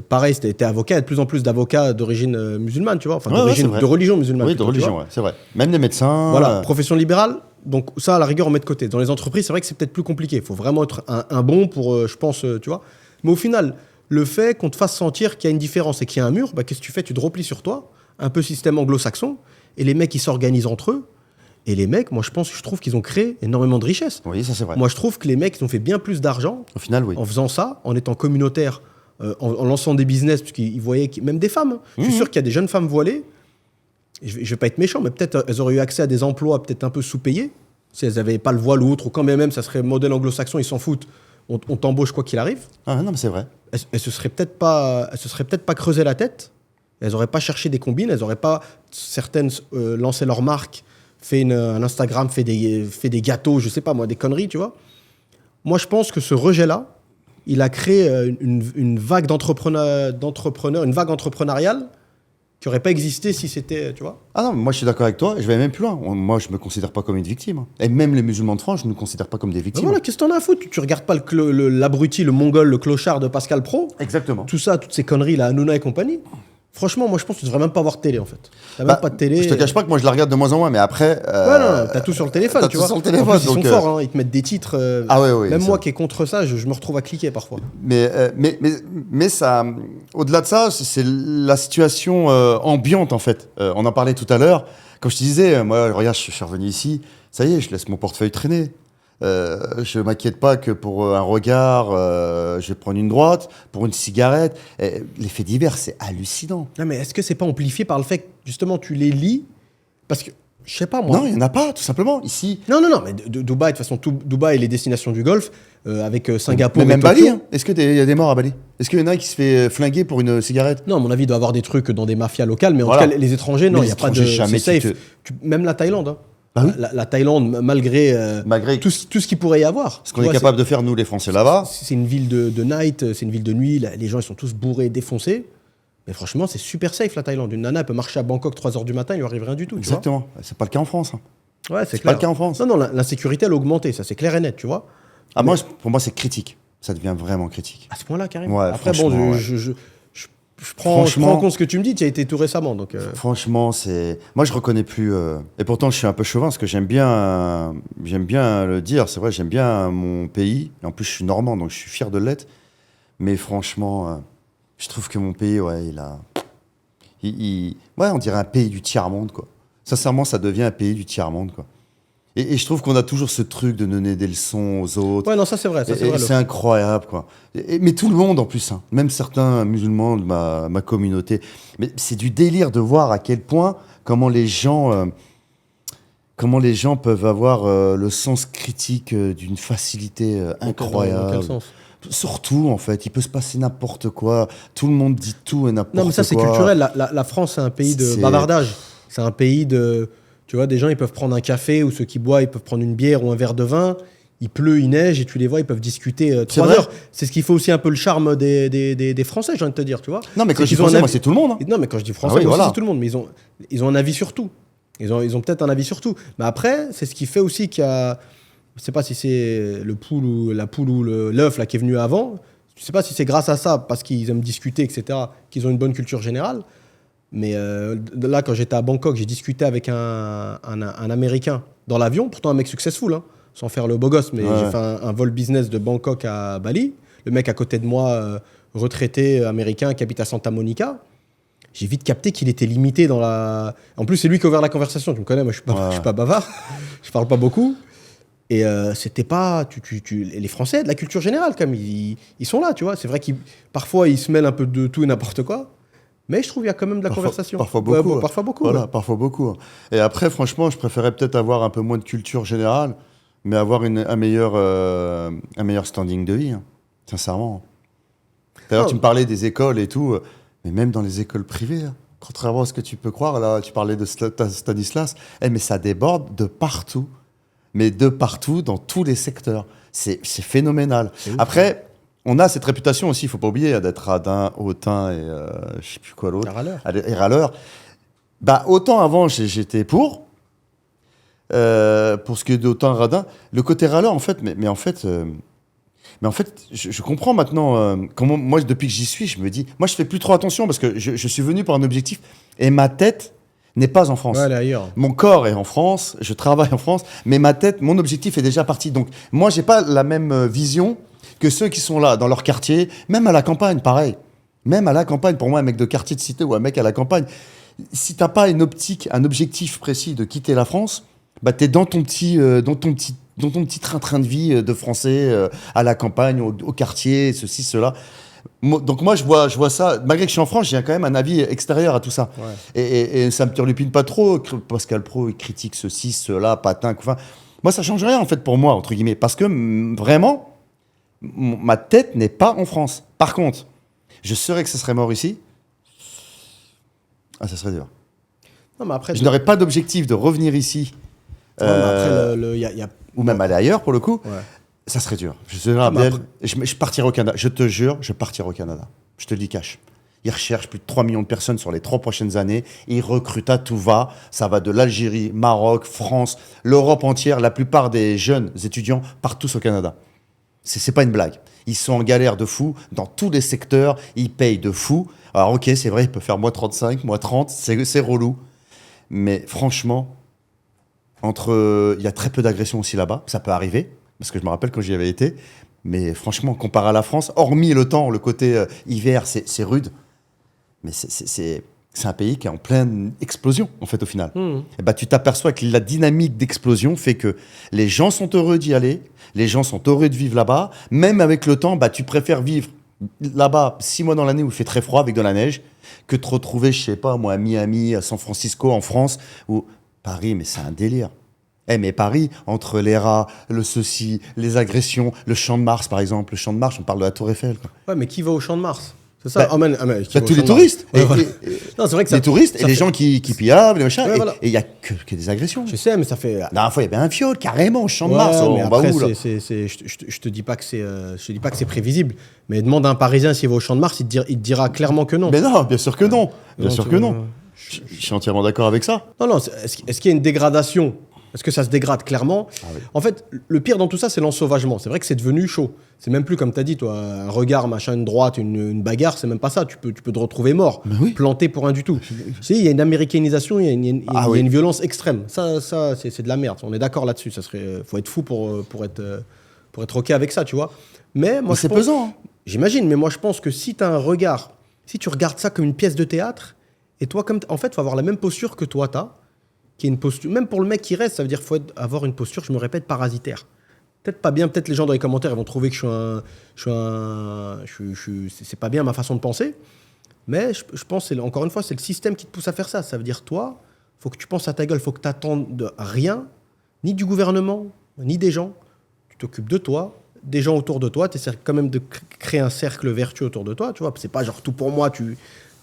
Pareil, t'es avocat, il y a de plus en plus d'avocats d'origine musulmane, tu vois, enfin de religion musulmane. Oui, de religion, c'est vrai. Même des médecins. Voilà, profession libérale, donc ça à la rigueur on met de côté. Dans les entreprises, c'est vrai que c'est peut-être plus compliqué. Il faut vraiment être un bon pour, je pense, tu vois. Mais au final, le fait qu'on te fasse sentir qu'il y a une différence et qu'il y a un mur, qu'est-ce que tu fais? Tu te replies sur toi, un peu système anglo-saxon. Et les mecs, ils s'organisent entre eux. Et les mecs, moi, je trouve qu'ils ont créé énormément de richesses. Oui, ça, c'est vrai. Moi, je trouve que les mecs, ils ont fait bien plus d'argent au final, oui. En faisant ça, en étant communautaire, en lançant des business, parce qu'ils voyaient, même des femmes. Je suis sûr qu'il y a des jeunes femmes voilées. Et je vais pas être méchant, mais peut-être elles auraient eu accès à des emplois peut-être un peu sous-payés, si elles n'avaient pas le voile ou autre, ou quand même, ça serait modèle anglo-saxon, ils s'en foutent. On t'embauche quoi qu'il arrive. Ah non, mais c'est vrai. Elles se seraient peut-être pas creusé la tête. Elles n'auraient pas cherché des combines, elles n'auraient pas, certaines, lancé leur marque, fait un Instagram, fait des gâteaux, je sais pas moi, des conneries, tu vois. Moi, je pense que ce rejet-là, il a créé une vague d'entrepreneurs, une vague entrepreneuriale qui n'aurait pas existé si c'était, tu vois. Ah non, moi je suis d'accord avec toi, et je vais même plus loin. Moi, je me considère pas comme une victime. Et même les musulmans de France, je ne nous considère pas comme des victimes. Voilà, qu'est-ce que t'en as à foutre? Tu regardes pas l'abruti, le mongol, le clochard de Pascal Praud. Exactement. Tout ça, toutes ces conneries, là, Hanouna et compagnie. Franchement, moi, je pense que tu devrais même pas avoir de télé, en fait. T'as même pas de télé. Je te cache pas que moi, je la regarde de moins en moins, mais après... Ouais, non, t'as tout sur le téléphone, tu vois. Sur le téléphone, en plus, ils sont forts, hein, ils te mettent des titres... Ah ouais, même moi qui est contre ça, je me retrouve à cliquer parfois. Mais ça... Au-delà de ça, c'est la situation ambiante, en fait. On en parlait tout à l'heure. Comme je te disais, moi, regarde, je suis revenu ici, ça y est, je laisse mon portefeuille traîner. Je ne m'inquiète pas que pour un regard, je vais prendre une droite, pour une cigarette. Les faits divers, c'est hallucinant. Non, mais est-ce que c'est pas amplifié par le fait que, justement, tu les lis? Parce que, je sais pas, moi... Non, il n'y en a pas, tout simplement. Ici... Non, mais Dubaï, de toute façon, Dubaï et les destinations du Golfe, avec Singapour... Mais même Bali, hein. Est-ce qu'il y a des morts à Bali? Est-ce qu'il y en a qui se fait flinguer pour une cigarette? Non, à mon avis, il doit y avoir des trucs dans des mafias locales, mais en tout cas, les étrangers, non, il n'y a pas de... C'est safe. Même la Thaïlande, hein. Ah oui, la Thaïlande, malgré tout ce qu'il pourrait y avoir. Ce qu'on est capable de faire, nous, les Français, là-bas. C'est une ville de night, c'est une ville de nuit. Les gens, ils sont tous bourrés, défoncés. Mais franchement, c'est super safe, la Thaïlande. Une nana peut marcher à Bangkok 3h du matin, il lui arrive rien du tout. Exactement. C'est pas le cas en France. Hein. Ouais, c'est pas le cas en France. Non, l'insécurité, elle a augmenté. Ça, c'est clair et net, tu vois. Ah, pour moi, c'est critique. Ça devient vraiment critique. À ce point-là, carrément. Ouais, après, bon, je prends en compte ce que tu me dis, tu as été tout récemment. Donc, franchement, moi, je reconnais plus. Et pourtant, je suis un peu chauvin parce que j'aime bien le dire. C'est vrai, j'aime bien mon pays. Et en plus, je suis normand, donc je suis fier de l'être. Mais franchement, je trouve que mon pays, ouais, on dirait un pays du tiers-monde, quoi. Sincèrement, ça devient un pays du tiers-monde, quoi. Et je trouve qu'on a toujours ce truc de donner des leçons aux autres. Ouais, non, ça c'est vrai. C'est incroyable, quoi. Mais tout le monde, en plus, hein. Même certains musulmans de ma communauté. Mais c'est du délire de voir à quel point, comment les gens peuvent avoir le sens critique d'une facilité incroyable. Dans quel sens? Surtout, en fait, il peut se passer n'importe quoi. Tout le monde dit tout et n'importe quoi. Non, mais ça, c'est culturel. La France, c'est un pays de bavardage. C'est un pays de... Tu vois, des gens, ils peuvent prendre un café, ou ceux qui boivent, ils peuvent prendre une bière ou un verre de vin. Il pleut, il neige, et tu les vois, ils peuvent discuter 3 heures. C'est ce qui fait aussi un peu le charme des Français, j'ai envie de te dire, tu vois. Non, mais quand je dis Français, moi, c'est tout le monde. Hein. Non, mais quand je dis Français, moi aussi, c'est tout le monde. Mais ils ont un avis sur tout. Ils ont peut-être un avis sur tout. Mais après, c'est ce qui fait aussi qu'il y a... Je ne sais pas si c'est la poule ou l'œuf là, qui est venu avant. Je ne sais pas si c'est grâce à ça, parce qu'ils aiment discuter, etc., qu'ils ont une bonne culture générale. Mais là, quand j'étais à Bangkok, j'ai discuté avec un Américain dans l'avion, pourtant un mec successful, hein, sans faire le beau gosse, mais j'ai fait un vol business de Bangkok à Bali. Le mec à côté de moi, retraité américain qui habite à Santa Monica. J'ai vite capté qu'il était limité dans la... En plus, c'est lui qui a ouvert la conversation. Tu me connais, moi, je suis pas bavard. Je parle pas beaucoup. Et c'était pas... les Français, de la culture générale, quand même, ils sont là, tu vois. C'est vrai qu'ils parfois, ils se mêlent un peu de tout et n'importe quoi. Mais je trouve qu'il y a quand même de la conversation. Parfois beaucoup. Parfois beaucoup. Voilà, parfois beaucoup. Et après, franchement, je préférais peut-être avoir un peu moins de culture générale. mais avoir un meilleur standing de vie, hein, sincèrement. D'ailleurs, tu me parlais des écoles et tout, mais même dans les écoles privées, hein, contrairement à ce que tu peux croire, là, tu parlais de Stanislas, mais ça déborde de partout. Mais de partout, dans tous les secteurs. C'est phénoménal. Après, on a cette réputation aussi, il ne faut pas oublier, d'être radin, hautain et je ne sais plus quoi l'autre. Et râleur. Bah, autant avant, j'étais pour ce qui est d'autant radin. Le côté râleur, en fait, mais en fait, je comprends maintenant comment, moi, depuis que j'y suis, je me dis, moi, je fais plus trop attention parce que je suis venu pour un objectif et ma tête n'est pas en France. Ouais, ailleurs. Mon corps est en France, je travaille en France, mais ma tête, mon objectif est déjà parti. Donc, moi, j'ai pas la même vision que ceux qui sont là, dans leur quartier, même à la campagne, pareil. Même à la campagne, pour moi, un mec de quartier de cité ou un mec à la campagne, si t'as pas une optique, un objectif précis de quitter la France, bah, t'es dans ton petit train-train de vie de Français à la campagne, au quartier, ceci, cela. Donc moi, je vois ça, malgré que je suis en France, j'ai quand même un avis extérieur à tout ça. Ouais. Et ça me turlupine pas trop. Pascal Praud, il critique ceci, cela, patin, enfin. Moi, ça change rien, en fait, pour moi, entre guillemets. Parce que, vraiment, ma tête n'est pas en France. Par contre, je saurais que ce serait mort ici. Ah, ça serait dur. Non, mais après, je n'aurais pas d'objectif de revenir ici. Ou même aller ailleurs, pour le coup. Ouais. Ça serait dur. Je partirai au Canada. Je te jure, je partirai au Canada. Je te le dis cash. Ils recherchent plus de 3 millions de personnes sur les 3 prochaines années. Ils recrutent à tout va. Ça va de l'Algérie, Maroc, France, l'Europe entière. La plupart des jeunes étudiants partent tous au Canada. C'est pas une blague. Ils sont en galère de fou dans tous les secteurs. Ils payent de fou. Alors ok, c'est vrai, ils peuvent faire moins 35, moins 30. C'est relou. Mais franchement, il y a très peu d'agressions aussi là-bas. Ça peut arriver. Parce que je me rappelle quand j'y avais été, mais franchement, comparé à la France, hormis le temps, le côté hiver, c'est rude, mais c'est un pays qui est en pleine explosion, en fait, au final. Et bah, tu t'aperçois que la dynamique d'explosion fait que les gens sont heureux d'y aller, les gens sont heureux de vivre là-bas, même avec le temps, bah, tu préfères vivre là-bas 6 mois dans l'année où il fait très froid avec de la neige, que te retrouver, je sais pas, moi, à Miami, à San Francisco, en France, ou Paris, mais c'est un délire. Mais Paris, entre les rats, le ceci, les agressions, le Champ de Mars, par exemple. Le Champ de Mars, on parle de la Tour Eiffel. Quoi. Ouais, mais qui va au Champ de Mars? C'est ça. Tous les touristes. Non, c'est vrai que les touristes et les gens qui pillent, les machins. Et il n'y a que des agressions. Je sais, mais ça fait. La dernière fois, il y avait un viol, carrément, au Champ de Mars. Mais après, je te dis pas que c'est prévisible. Mais demande à un Parisien s'il va au Champ de Mars, il te dira clairement que non. Mais non, bien sûr que non. Bien sûr que non. Je suis entièrement d'accord avec ça. Non, est-ce qu'il y a une dégradation? Est-ce que ça se dégrade clairement? Oui. En fait, le pire dans tout ça, c'est l'ensauvagement. C'est vrai que c'est devenu chaud. C'est même plus comme tu as dit, toi, un regard, machin, une droite, une bagarre, c'est même pas ça. Tu peux te retrouver mort, planté pour rien du tout. Il y a une américanisation, il y a une violence extrême. Ça c'est de la merde. On est d'accord là-dessus. Ça faut être fou pour être OK avec ça, tu vois. Mais moi, c'est pesant. Hein. J'imagine, mais moi, je pense que si tu as un regard, si tu regardes ça comme une pièce de théâtre, et toi, en fait, il faut avoir la même posture que toi, tu as. Qui est une posture, même pour le mec qui reste, ça veut dire qu'il faut avoir une posture, je me répète, parasitaire. Peut-être pas bien, peut-être les gens dans les commentaires ils vont trouver que c'est pas bien ma façon de penser, mais je pense, encore une fois, c'est le système qui te pousse à faire ça. Ça veut dire, toi, il faut que tu penses à ta gueule, il faut que tu attendes de rien, ni du gouvernement, ni des gens. Tu t'occupes de toi, des gens autour de toi, tu essaies quand même de créer un cercle vertueux autour de toi, tu vois. C'est pas genre tout pour moi,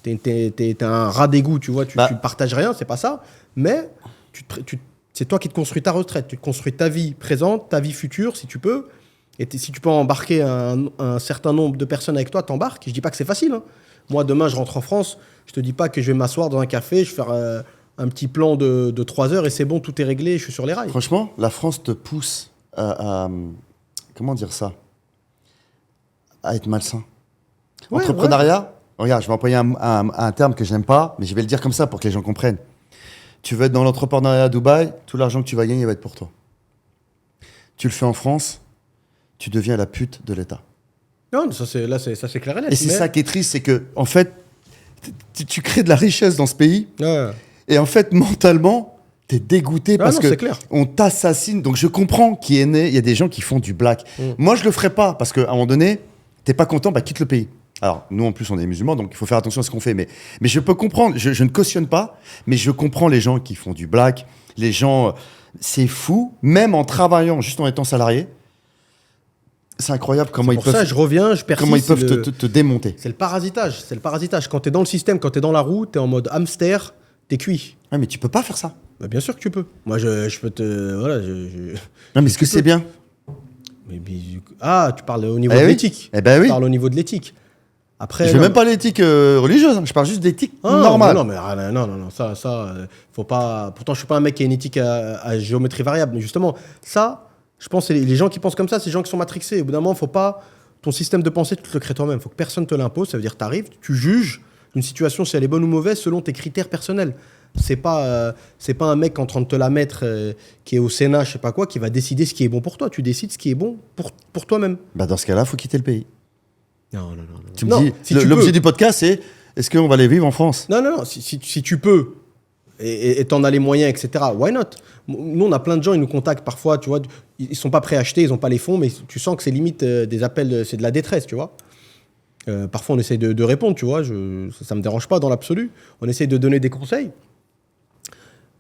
t'es un rat d'égout, tu vois, tu partages rien, c'est pas ça. Mais c'est toi qui te construis ta retraite, tu te construis ta vie présente, ta vie future, si tu peux. Et si tu peux embarquer un certain nombre de personnes avec toi, t'embarques. Je dis pas que c'est facile. Hein. Moi, demain, je rentre en France, je te dis pas que je vais m'asseoir dans un café, je vais faire un petit plan de 3 heures et c'est bon, tout est réglé, je suis sur les rails. Franchement, la France te pousse à comment dire ça? À être malsain. Ouais, entrepreneuriat, regarde, je vais employer un terme que je n'aime pas, mais je vais le dire comme ça pour que les gens comprennent. Tu veux être dans l'entrepreneuriat à Dubaï, tout l'argent que tu vas gagner va être pour toi. Tu le fais en France, tu deviens la pute de l'État. Non, ça c'est clair et net. Et c'est ça qui est triste, c'est que en fait, tu crées de la richesse dans ce pays, et en fait, mentalement, t'es dégoûté parce que on t'assassine. Donc je comprends qui est né, il y a des gens qui font du black. Moi, je le ferai pas, parce qu'à un moment donné, t'es pas content, bah quitte le pays. Alors, nous, en plus, on est musulmans, donc il faut faire attention à ce qu'on fait. Mais je peux comprendre, je ne cautionne pas, mais je comprends les gens qui font du black, les gens c'est fou, même en travaillant, juste en étant salarié. C'est incroyable comment ils peuvent, je reviens, je persiste. comment ils peuvent te démonter. C'est le parasitage. C'est le parasitage. Quand tu es dans le système, quand tu es dans la roue, tu es en mode hamster, tu es cuit. Ouais, mais tu peux pas faire ça. Bah, bien sûr que tu peux. Moi, je peux te. Voilà, Non, mais est-ce que c'est bien? Ah, tu parles au niveau de l'éthique. Eh ben oui. Tu parles au niveau de l'éthique. Après, je veux même pas l'éthique religieuse, hein. Je parle juste d'éthique normale. Non, ça, faut pas. Pourtant, je suis pas un mec qui a une éthique à géométrie variable, mais justement, ça, je pense, que les gens qui pensent comme ça, c'est les gens qui sont matrixés. Au bout d'un moment, faut pas. Ton système de pensée, tu te le crées toi-même. Faut que personne te l'impose. Ça veut dire que tu arrives, tu juges une situation si elle est bonne ou mauvaise selon tes critères personnels. C'est pas un mec en train de te la mettre qui est au Sénat, je sais pas quoi, qui va décider ce qui est bon pour toi. Tu décides ce qui est bon pour toi-même. Bah dans ce cas-là, faut quitter le pays. Non. Tu me dis, si l'objet du podcast, c'est est-ce qu'on va aller vivre en France? Non. Si tu peux et t'en as les moyens, etc. Why not? Nous, on a plein de gens, ils nous contactent parfois, tu vois, ils sont pas prêts à acheter, ils ont pas les fonds, mais tu sens que c'est limite des appels, c'est de la détresse, tu vois. Parfois, on essaye de répondre, tu vois. Ça me dérange pas dans l'absolu. On essaye de donner des conseils.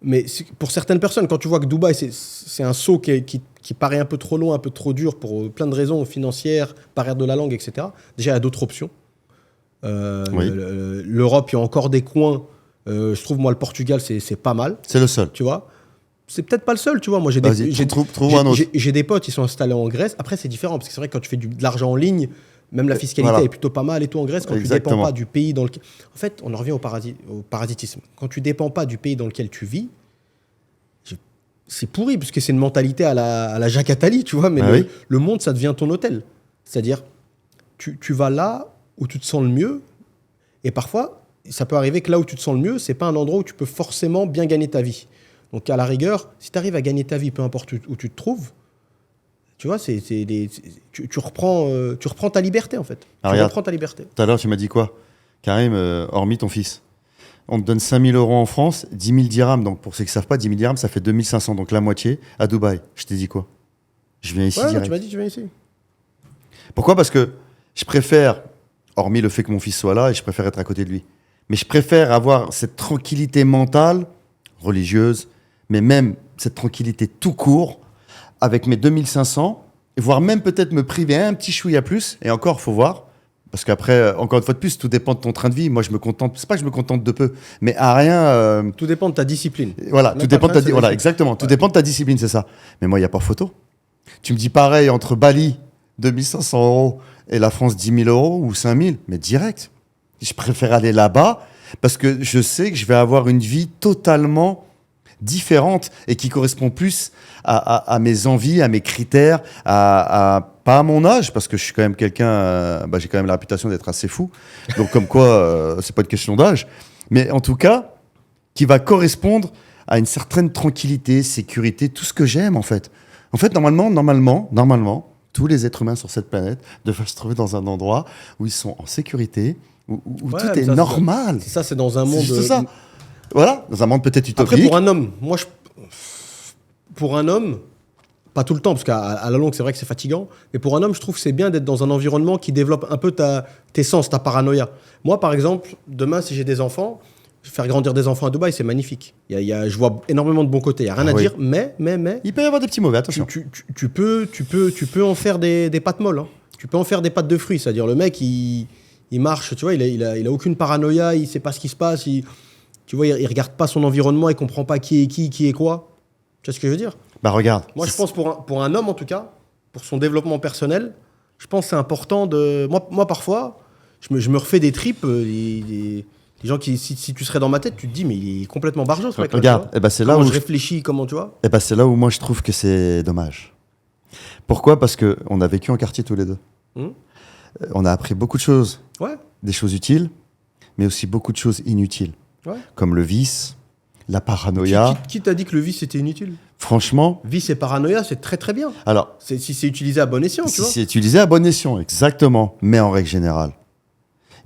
Mais pour certaines personnes, quand tu vois que Dubaï, c'est un saut qui paraît un peu trop long, un peu trop dur pour plein de raisons financières, barrière de la langue, etc. Déjà, il y a d'autres options. Oui. L'Europe, il y a encore des coins. Je trouve, moi, le Portugal, c'est pas mal. C'est le seul. Tu vois, c'est peut-être pas le seul, tu vois. Moi, trouve un autre. J'ai des potes, ils sont installés en Grèce. Après, c'est différent, parce que c'est vrai que quand tu fais de l'argent en ligne, même la fiscalité est plutôt pas mal et tout en Grèce, quand tu dépends pas du pays dans lequel... En fait, on en revient au parasitisme. Quand tu dépends pas du pays dans lequel tu vis, c'est pourri, parce que c'est une mentalité à la Jacques Attali, tu vois, mais le monde, ça devient ton hôtel. C'est-à-dire, tu vas là où tu te sens le mieux, et parfois, ça peut arriver que là où tu te sens le mieux, c'est pas un endroit où tu peux forcément bien gagner ta vie. Donc, à la rigueur, si tu arrives à gagner ta vie, peu importe où tu te trouves, tu vois, tu reprends ta liberté, en fait. Reprends ta liberté. Tout à l'heure, tu m'as dit quoi? Karim, hormis ton fils, on te donne 5 000 € en France, 10 000 dirhams. Donc, pour ceux qui ne savent pas, 10 000 dirhams, ça fait 2 500, donc la moitié, à Dubaï. Je t'ai dit quoi? Je viens ici direct. Tu m'as dit, tu viens ici. Pourquoi? Parce que je préfère, hormis le fait que mon fils soit là, et je préfère être à côté de lui, mais je préfère avoir cette tranquillité mentale, religieuse, mais même cette tranquillité tout court, avec mes 2500, voire même peut-être me priver un petit chouïa plus, et encore, faut voir, parce qu'après, encore une fois de plus, tout dépend de ton train de vie. Moi, je me contente, c'est pas que je me contente de peu, mais à rien... Tout dépend de ta discipline. Voilà, tout dépend de ta voilà, exactement, tout dépend de ta discipline, c'est ça. Mais moi, il n'y a pas photo. Tu me dis pareil, entre Bali, 2500 € et la France, 10 000 € ou 5 000, mais direct. Je préfère aller là-bas, parce que je sais que je vais avoir une vie totalement différente et qui correspond plus à mes envies, à mes critères, pas à mon âge, parce que je suis quand même quelqu'un, j'ai quand même la réputation d'être assez fou, donc comme quoi c'est pas une question d'âge, mais en tout cas qui va correspondre à une certaine tranquillité, sécurité, tout ce que j'aime en fait. En fait, normalement, tous les êtres humains sur cette planète devraient se trouver dans un endroit où ils sont en sécurité, où tout est normal. Ça, c'est dans un monde... C'est ça. Voilà, dans un monde peut-être utopique. Après, pour un homme, pour un homme, pas tout le temps, parce qu'à la longue, c'est vrai que c'est fatigant, mais pour un homme, je trouve que c'est bien d'être dans un environnement qui développe un peu tes sens, ta paranoïa. Moi, par exemple, demain, si j'ai des enfants, faire grandir des enfants à Dubaï, c'est magnifique. Je vois énormément de bons côtés, il n'y a rien à dire, mais... Il peut y avoir des petits mauvais, attention. Tu peux en faire des pâtes molles. Hein. Tu peux en faire des pâtes de fruits, c'est-à-dire le mec, il marche, tu vois, il a aucune paranoïa, il ne sait pas ce qui se passe, tu vois, il regarde pas son environnement, il comprend pas qui est quoi. Tu vois ce que je veux dire? Bah regarde. Moi, je pense pour un homme, en tout cas, pour son développement personnel, je pense que c'est important de... Moi parfois, je me refais des tripes, des gens qui, si tu serais dans ma tête, tu te dis, mais il est complètement barjot, ce mec. Regarde, c'est là où je réfléchis, comment tu vois? C'est là où moi, je trouve que c'est dommage. Pourquoi? Parce qu'on a vécu en quartier tous les deux. On a appris beaucoup de choses. Ouais. Des choses utiles, mais aussi beaucoup de choses inutiles. Ouais. Comme le vice, la paranoïa. Qui t'a dit que le vice était inutile? Franchement. Vice et paranoïa, c'est très très bien. Alors, si c'est utilisé à bon escient, tu vois. Si c'est utilisé à bon escient, exactement. Mais en règle générale,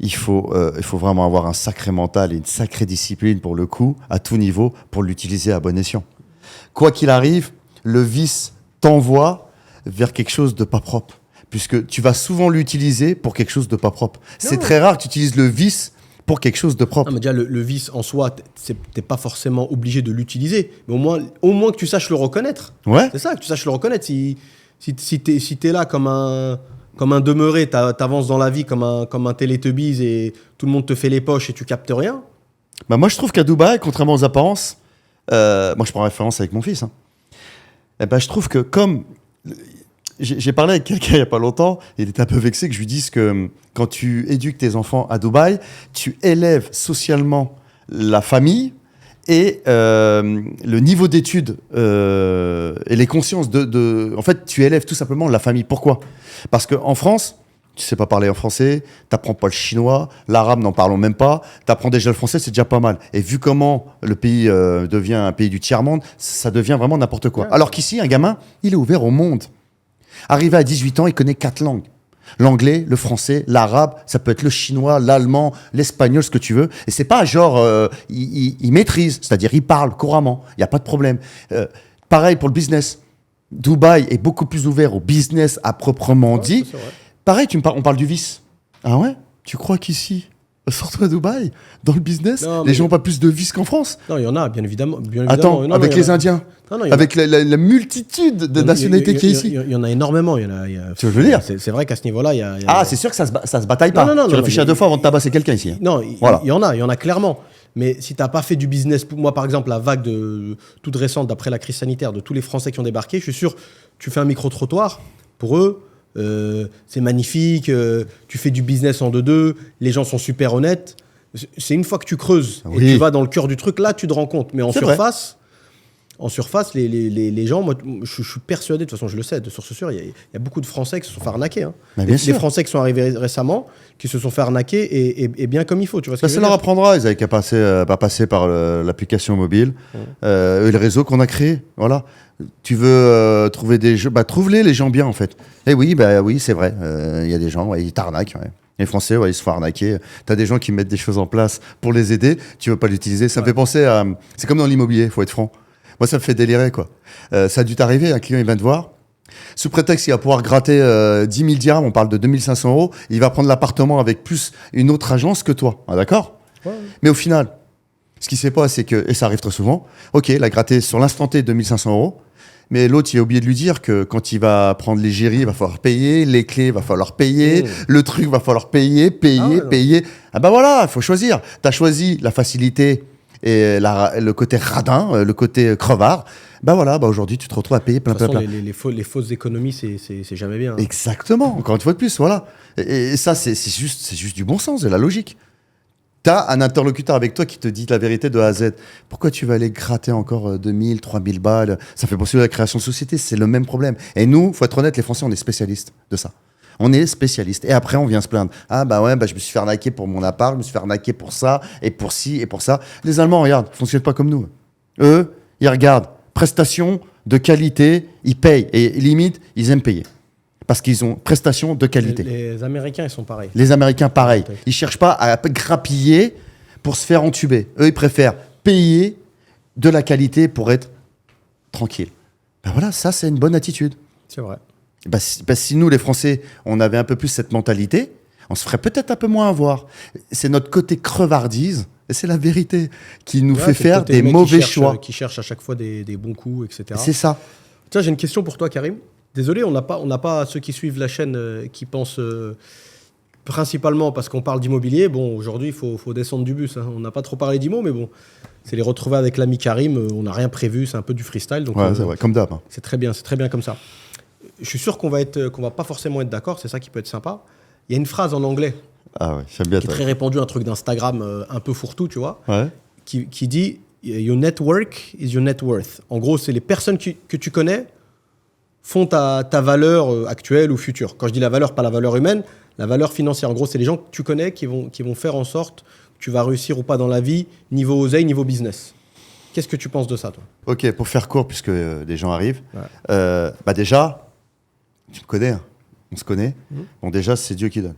il faut vraiment avoir un sacré mental et une sacrée discipline pour le coup, à tout niveau, pour l'utiliser à bon escient. Quoi qu'il arrive, le vice t'envoie vers quelque chose de pas propre, puisque tu vas souvent l'utiliser pour quelque chose de pas propre. C'est très rare que tu utilises le vice pour quelque chose de propre. Non, mais déjà, le vice en soi, t'es pas forcément obligé de l'utiliser, mais au moins que tu saches le reconnaître. Ouais. C'est ça, que tu saches le reconnaître. Si t'es là comme un demeuré, t'avances dans la vie comme un Teletubbies et tout le monde te fait les poches et tu captes rien. Bah moi, je trouve qu'à Dubaï, contrairement aux apparences, moi, je prends référence avec mon fils. Hein, eh ben, je trouve que comme... J'ai parlé avec quelqu'un il n'y a pas longtemps, il était un peu vexé que je lui dise que quand tu éduques tes enfants à Dubaï, tu élèves socialement la famille et le niveau d'études et les consciences En fait, tu élèves tout simplement la famille. Pourquoi ? Parce qu'en France, tu sais pas parler en français, t'apprends pas le chinois, l'arabe n'en parlons même pas, t'apprends déjà le français, c'est déjà pas mal. Et vu comment le pays devient un pays du tiers-monde, ça devient vraiment n'importe quoi. Alors qu'ici, un gamin, il est ouvert au monde. Arrivé à 18 ans, il connaît 4 langues. L'anglais, le français, l'arabe, ça peut être le chinois, l'allemand, l'espagnol, ce que tu veux. Et c'est pas genre, il maîtrise, c'est-à-dire il parle couramment, il n'y a pas de problème. Pareil pour le business. Dubaï est beaucoup plus ouvert au business à proprement dit. Pareil, on parle du vice. Ah ouais ? Tu crois qu'ici, surtout à Dubaï, dans le business, les gens n'ont pas plus de vices qu'en France ? Non, il y en a, bien évidemment. Attends, avec les Indiens, avec la multitude de nationalités qu'il y a ici. Il y en a énormément. Tu vois ce que je veux dire ? C'est vrai qu'à ce niveau-là, il y a... Ah, c'est sûr que ça se bataille pas. Tu réfléchis à 2 fois avant de tabasser quelqu'un ici. Non, il y en a clairement. Mais si tu n'as pas fait du business, moi par exemple, la vague toute récente d'après la crise sanitaire de tous les Français qui ont débarqué, je suis sûr, tu fais un micro-trottoir, pour eux, c'est magnifique, tu fais du business en 2-2, les gens sont super honnêtes. C'est une fois que tu creuses et tu vas dans le cœur du truc, là tu te rends compte. Mais en surface, les gens, moi je suis persuadé, de toute façon je le sais, de source sûre, il y a beaucoup de Français qui se sont fait arnaquer. Hein. Les Français qui sont arrivés récemment, qui se sont fait arnaquer et bien comme il faut. Tu vois ça leur apprendra, ils n'avaient qu'à passer par l'application mobile et le réseau qu'on a créé. Voilà. Tu veux trouver des jeux, trouve-les les gens bien en fait. Et oui, c'est vrai, il y a des gens, ils t'arnaquent. Ouais. Les Français, ils se font arnaquer. Tu as des gens qui mettent des choses en place pour les aider, tu veux pas l'utiliser. Ça me fait penser à... C'est comme dans l'immobilier, il faut être franc. Moi, ça me fait délirer, quoi. Ça a dû t'arriver, un client, il vient te voir. Sous prétexte qu'il va pouvoir gratter 10 000 dirhams, on parle de 2 500 €, il va prendre l'appartement avec plus une autre agence que toi. Ah, d'accord ? Ouais. Mais au final, ce qui se fait pas, c'est que, et ça arrive très souvent, ok, il a gratté sur l'instant T 2 500 €, mais l'autre, il a oublié de lui dire que quand il va prendre les gérys, il va falloir payer, les clés, il va falloir payer, le truc, il va falloir payer. Ah bah voilà, il faut choisir. Tu as choisi la facilité et le côté radin, le côté crevard. Aujourd'hui, tu te retrouves à payer plein. Les fausses économies, c'est jamais bien. Hein. Exactement, encore une fois de plus, voilà. Et ça, c'est juste du bon sens, de la logique. T'as un interlocuteur avec toi qui te dit la vérité de A à Z. Pourquoi tu vas aller gratter encore 2000, 3000 balles ? Ça fait penser à la création de société, c'est le même problème. Et nous, faut être honnête, les Français, on est spécialistes de ça. On est spécialistes. Et après, on vient se plaindre. Ah je me suis fait arnaquer pour mon appart, je me suis fait arnaquer pour ça, et pour ci, et pour ça. Les Allemands, regarde, ils fonctionnent pas comme nous. Eux, ils regardent prestations de qualité, ils payent. Et limite, ils aiment payer. Parce qu'ils ont prestations de qualité. Les Américains, ils sont pareils. Les Américains, pareil. Ils ne cherchent pas à grappiller pour se faire entuber. Eux, ils préfèrent payer de la qualité pour être tranquille. Voilà, ça, c'est une bonne attitude. C'est vrai. Si nous, les Français, on avait un peu plus cette mentalité, on se ferait peut-être un peu moins avoir. C'est notre côté crevardise, et c'est la vérité, qui nous fait faire des mauvais choix. Qui cherchent à chaque fois des bons coups, etc. C'est ça. Tiens, j'ai une question pour toi, Karim. Désolé, on n'a pas ceux qui suivent la chaîne qui pensent principalement parce qu'on parle d'immobilier. Bon, aujourd'hui, il faut descendre du bus. Hein. On n'a pas trop parlé d'immo, mais bon, c'est les retrouver avec l'ami Karim. On n'a rien prévu, c'est un peu du freestyle. Donc, c'est vrai, comme d'hab. Hein. C'est très bien comme ça. Je suis sûr qu'on va pas forcément être d'accord, c'est ça qui peut être sympa. Il y a une phrase en anglais j'aime bien qui est très répandue, un truc d'Instagram un peu fourre-tout, tu vois, qui dit « Your network is your net worth ». En gros, c'est les personnes que tu connais font ta valeur actuelle ou future. Quand je dis la valeur, pas la valeur humaine, la valeur financière. En gros, c'est les gens que tu connais qui vont faire en sorte que tu vas réussir ou pas dans la vie, niveau oseille, niveau business. Qu'est-ce que tu penses de ça, toi ? Ok, pour faire court, puisque des gens arrivent. Déjà, tu me connais, hein. On se connaît. Bon, déjà, c'est Dieu qui donne.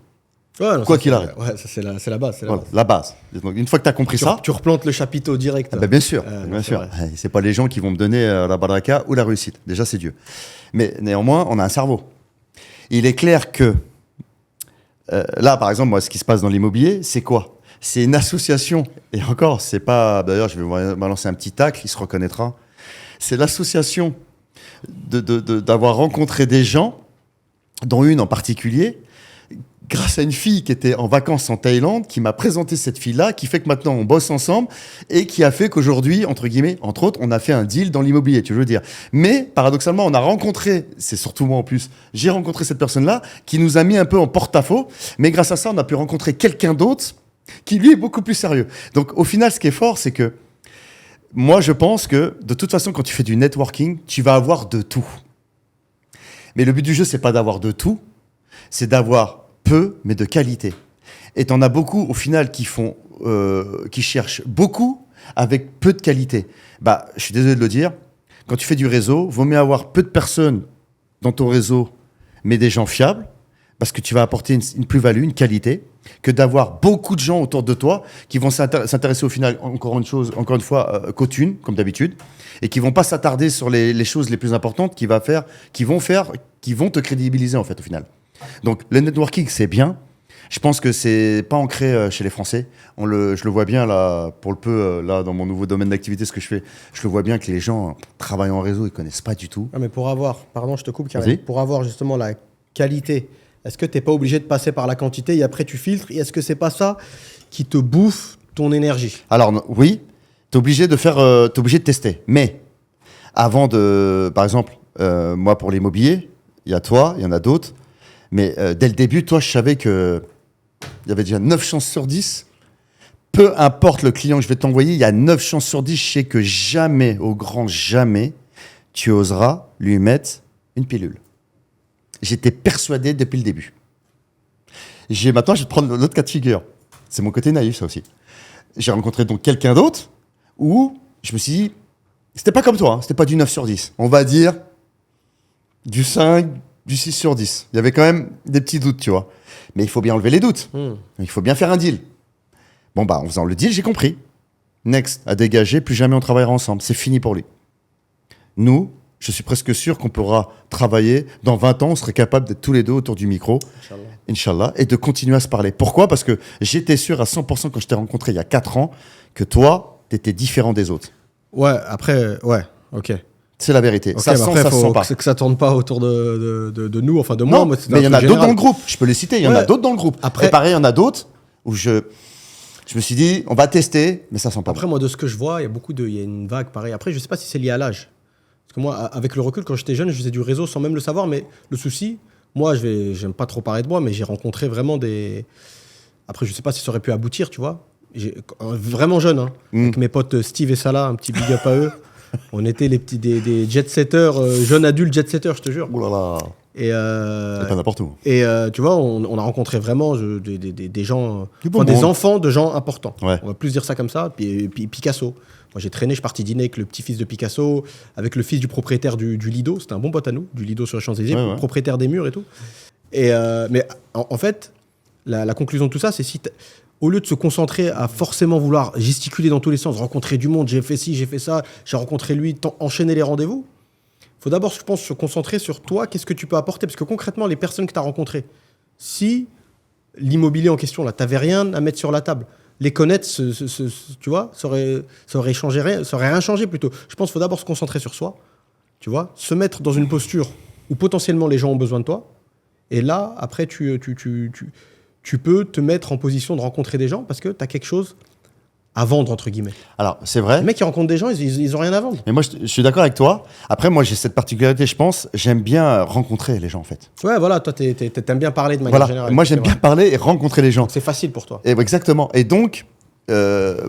Ouais, non, quoi qu'il arrive. Ouais, ça, c'est la base. La base. Donc, une fois que tu as compris ça... Tu replantes le chapiteau direct. Bien sûr. Bien sûr. C'est pas les gens qui vont me donner la baraka ou la réussite. Déjà, c'est Dieu. Mais néanmoins, on a un cerveau. Il est clair que... là, par exemple, moi, ce qui se passe dans l'immobilier, c'est quoi ? C'est une association. Et encore, c'est pas. D'ailleurs, je vais balancer un petit tacle, il se reconnaîtra. C'est l'association d'avoir rencontré des gens, dont une en particulier, grâce à une fille qui était en vacances en Thaïlande, qui m'a présenté cette fille-là, qui fait que maintenant on bosse ensemble et qui a fait qu'aujourd'hui, entre guillemets, entre autres, on a fait un deal dans l'immobilier, tu veux dire. Mais paradoxalement, on a rencontré, c'est surtout moi en plus, j'ai rencontré cette personne-là qui nous a mis un peu en porte-à-faux, mais grâce à ça, on a pu rencontrer quelqu'un d'autre qui lui est beaucoup plus sérieux. Donc au final, ce qui est fort, c'est que moi, je pense que de toute façon, quand tu fais du networking, tu vas avoir de tout. Mais le but du jeu, c'est pas d'avoir de tout, c'est d'avoir peu, mais de qualité. Et t'en as beaucoup, au final, qui cherchent beaucoup avec peu de qualité. Bah, je suis désolé de le dire, quand tu fais du réseau, vaut mieux avoir peu de personnes dans ton réseau, mais des gens fiables, parce que tu vas apporter une plus-value, une qualité, que d'avoir beaucoup de gens autour de toi qui vont s'intéresser au final, encore une fois, qu'aux thunes, comme d'habitude, et qui vont pas s'attarder sur les choses les plus importantes qui vont te crédibiliser, en fait, au final. Donc, le networking, c'est bien. Je pense que c'est pas ancré chez les Français. Je le vois bien, là, pour le peu, là, dans mon nouveau domaine d'activité, ce que je fais, je le vois bien que les gens travaillent en réseau, ils connaissent pas du tout. Ah, mais pardon, je te coupe, Karim, pour avoir justement la qualité, est-ce que tu n'es pas obligé de passer par la quantité et après tu filtres? Et est-ce que c'est pas ça qui te bouffe ton énergie? Alors, oui, tu es obligé de tester. Mais, avant par exemple, moi, pour l'immobilier, il y a toi, il y en a d'autres. Mais dès le début, toi, je savais qu'il y avait déjà 9 chances sur 10. Peu importe le client que je vais t'envoyer, il y a 9 chances sur 10. Je sais que jamais, au grand jamais, tu oseras lui mettre une pilule. J'étais persuadé depuis le début. Maintenant, je vais te prendre l'autre cas de figure. C'est mon côté naïf, ça aussi. J'ai rencontré donc quelqu'un d'autre où je me suis dit, c'était pas comme toi, hein, c'était pas du 9 sur 10. On va dire du 5, du 6 sur 10. Il y avait quand même des petits doutes, tu vois. Mais il faut bien enlever les doutes. Il faut bien faire un deal. Bon, bah, en faisant le deal, j'ai compris. Next, à dégager, plus jamais on travaillera ensemble. C'est fini pour lui. Nous, je suis presque sûr qu'on pourra travailler. Dans 20 ans, on serait capable d'être tous les deux autour du micro. Inch'Allah. Et de continuer à se parler. Pourquoi? Parce que j'étais sûr à 100% quand je t'ai rencontré il y a 4 ans que toi, t'étais différent des autres. Ouais, après, ouais, ok. C'est la vérité. Okay, ça sent, après, ça se sent pas. Que ça tourne pas autour de nous, enfin de non, moi. Mais il y en a d'autres dans le groupe. Je peux les citer. Il y en a d'autres dans le groupe. Après, et pareil, il y en a d'autres où je me suis dit, on va tester, mais ça sent pas. Après, moi, de ce que je vois, il y a une vague pareil. Après, je sais pas si c'est lié à l'âge. Parce que moi, avec le recul, quand j'étais jeune, je faisais du réseau sans même le savoir. Mais le souci, moi, j'aime pas trop parler de moi, mais j'ai rencontré vraiment des. Après, je sais pas si ça aurait pu aboutir, tu vois. Vraiment jeune, hein, avec mes potes Steve et Salah, un petit big up à eux. On était des jet-setters, jeunes adultes jet-setters, je te jure. Ouh là là. Et pas n'importe où. Et tu vois, on a rencontré vraiment des gens, bon des enfants de gens importants. Ouais. On va plus dire ça comme ça. Puis Picasso. Moi, j'ai traîné, je suis parti dîner avec le petit-fils de Picasso, avec le fils du propriétaire du Lido. C'était un bon pote à nous, du Lido sur les Champs-Élysées, propriétaire des murs et tout. Mais en fait, la conclusion de tout ça, c'est au lieu de se concentrer à forcément vouloir gesticuler dans tous les sens, rencontrer du monde, j'ai fait ci, j'ai fait ça, j'ai rencontré lui, enchaîner les rendez-vous, il faut d'abord, je pense, se concentrer sur toi, qu'est-ce que tu peux apporter. Parce que concrètement, les personnes que tu as rencontrées, si l'immobilier en question, là, tu n'avais rien à mettre sur la table, les connaître, tu vois, ça aurait rien changé plutôt. Je pense qu'il faut d'abord se concentrer sur soi, tu vois, se mettre dans une posture où potentiellement les gens ont besoin de toi. Et là, après, tu peux te mettre en position de rencontrer des gens parce que tu as quelque chose à vendre, entre guillemets. Alors, c'est vrai. Les mecs qui rencontrent des gens, ils n'ont rien à vendre. Mais moi, je suis d'accord avec toi. Après, moi, j'ai cette particularité, je pense. J'aime bien rencontrer les gens, en fait. Ouais, voilà. Toi, t'aimes bien parler de manière générale. Moi, j'aime bien parler et rencontrer les gens. Donc, c'est facile pour toi. Et, exactement. Et donc,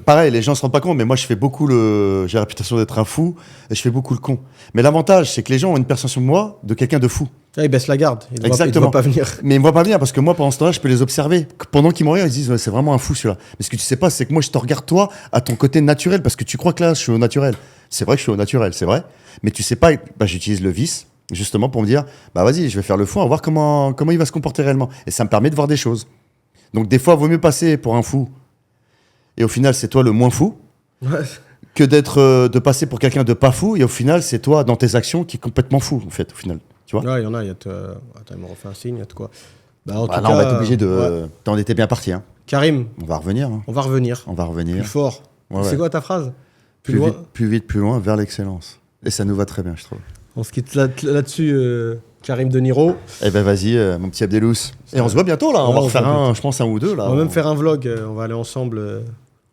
pareil, les gens ne se rendent pas compte, mais moi, je fais beaucoup j'ai la réputation d'être un fou et je fais beaucoup le con. Mais l'avantage, c'est que les gens ont une perception de moi de quelqu'un de fou. Ils baissent la garde. Ils Exactement. Ils ne voient pas venir. Mais ils ne voient pas venir parce que moi, pendant ce temps-là, je peux les observer. Pendant qu'ils me regardent, ils se disent ouais, c'est vraiment un fou celui-là. Mais ce que tu sais pas, c'est que moi, je te regarde toi à ton côté naturel parce que tu crois que là, je suis au naturel. C'est vrai que je suis au naturel, c'est vrai. Mais tu sais pas, j'utilise le vice justement pour me dire bah vas-y, je vais faire le fou, on va voir comment il va se comporter réellement. Et ça me permet de voir des choses. Donc des fois, il vaut mieux passer pour un fou. Et au final, c'est toi le moins fou. Ouais. Que de passer pour quelqu'un de pas fou. Et au final, c'est toi dans tes actions qui est complètement fou en fait au final. Tu vois? Ouais, il y en a. Attends, il me refait un signe, il y a de quoi. Bah, en tout là, cas, on va être obligé de. T'en étais bien parti. Hein. Karim, On va revenir. Hein. on va revenir. On va Plus revenir. fort. Ouais, C'est ouais. quoi ta phrase? Plus vite, plus loin, vers l'excellence. Et ça nous va très bien, je trouve. On se quitte là-dessus, Karim De Niro. Eh ben vas-y, mon petit Abdelous. Et on se voit bientôt là. Ouais, On va on refaire se voit je pense un ou deux là. On va même faire un vlog. On va aller ensemble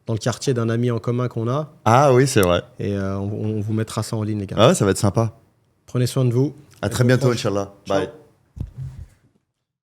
dans le quartier d'un ami en commun qu'on a. Ah oui, c'est vrai. Et on vous mettra ça en ligne, les gars. Ah ouais, ça va être sympa. Prenez soin de vous. À très bientôt, Inch'Allah. Ciao. Bye.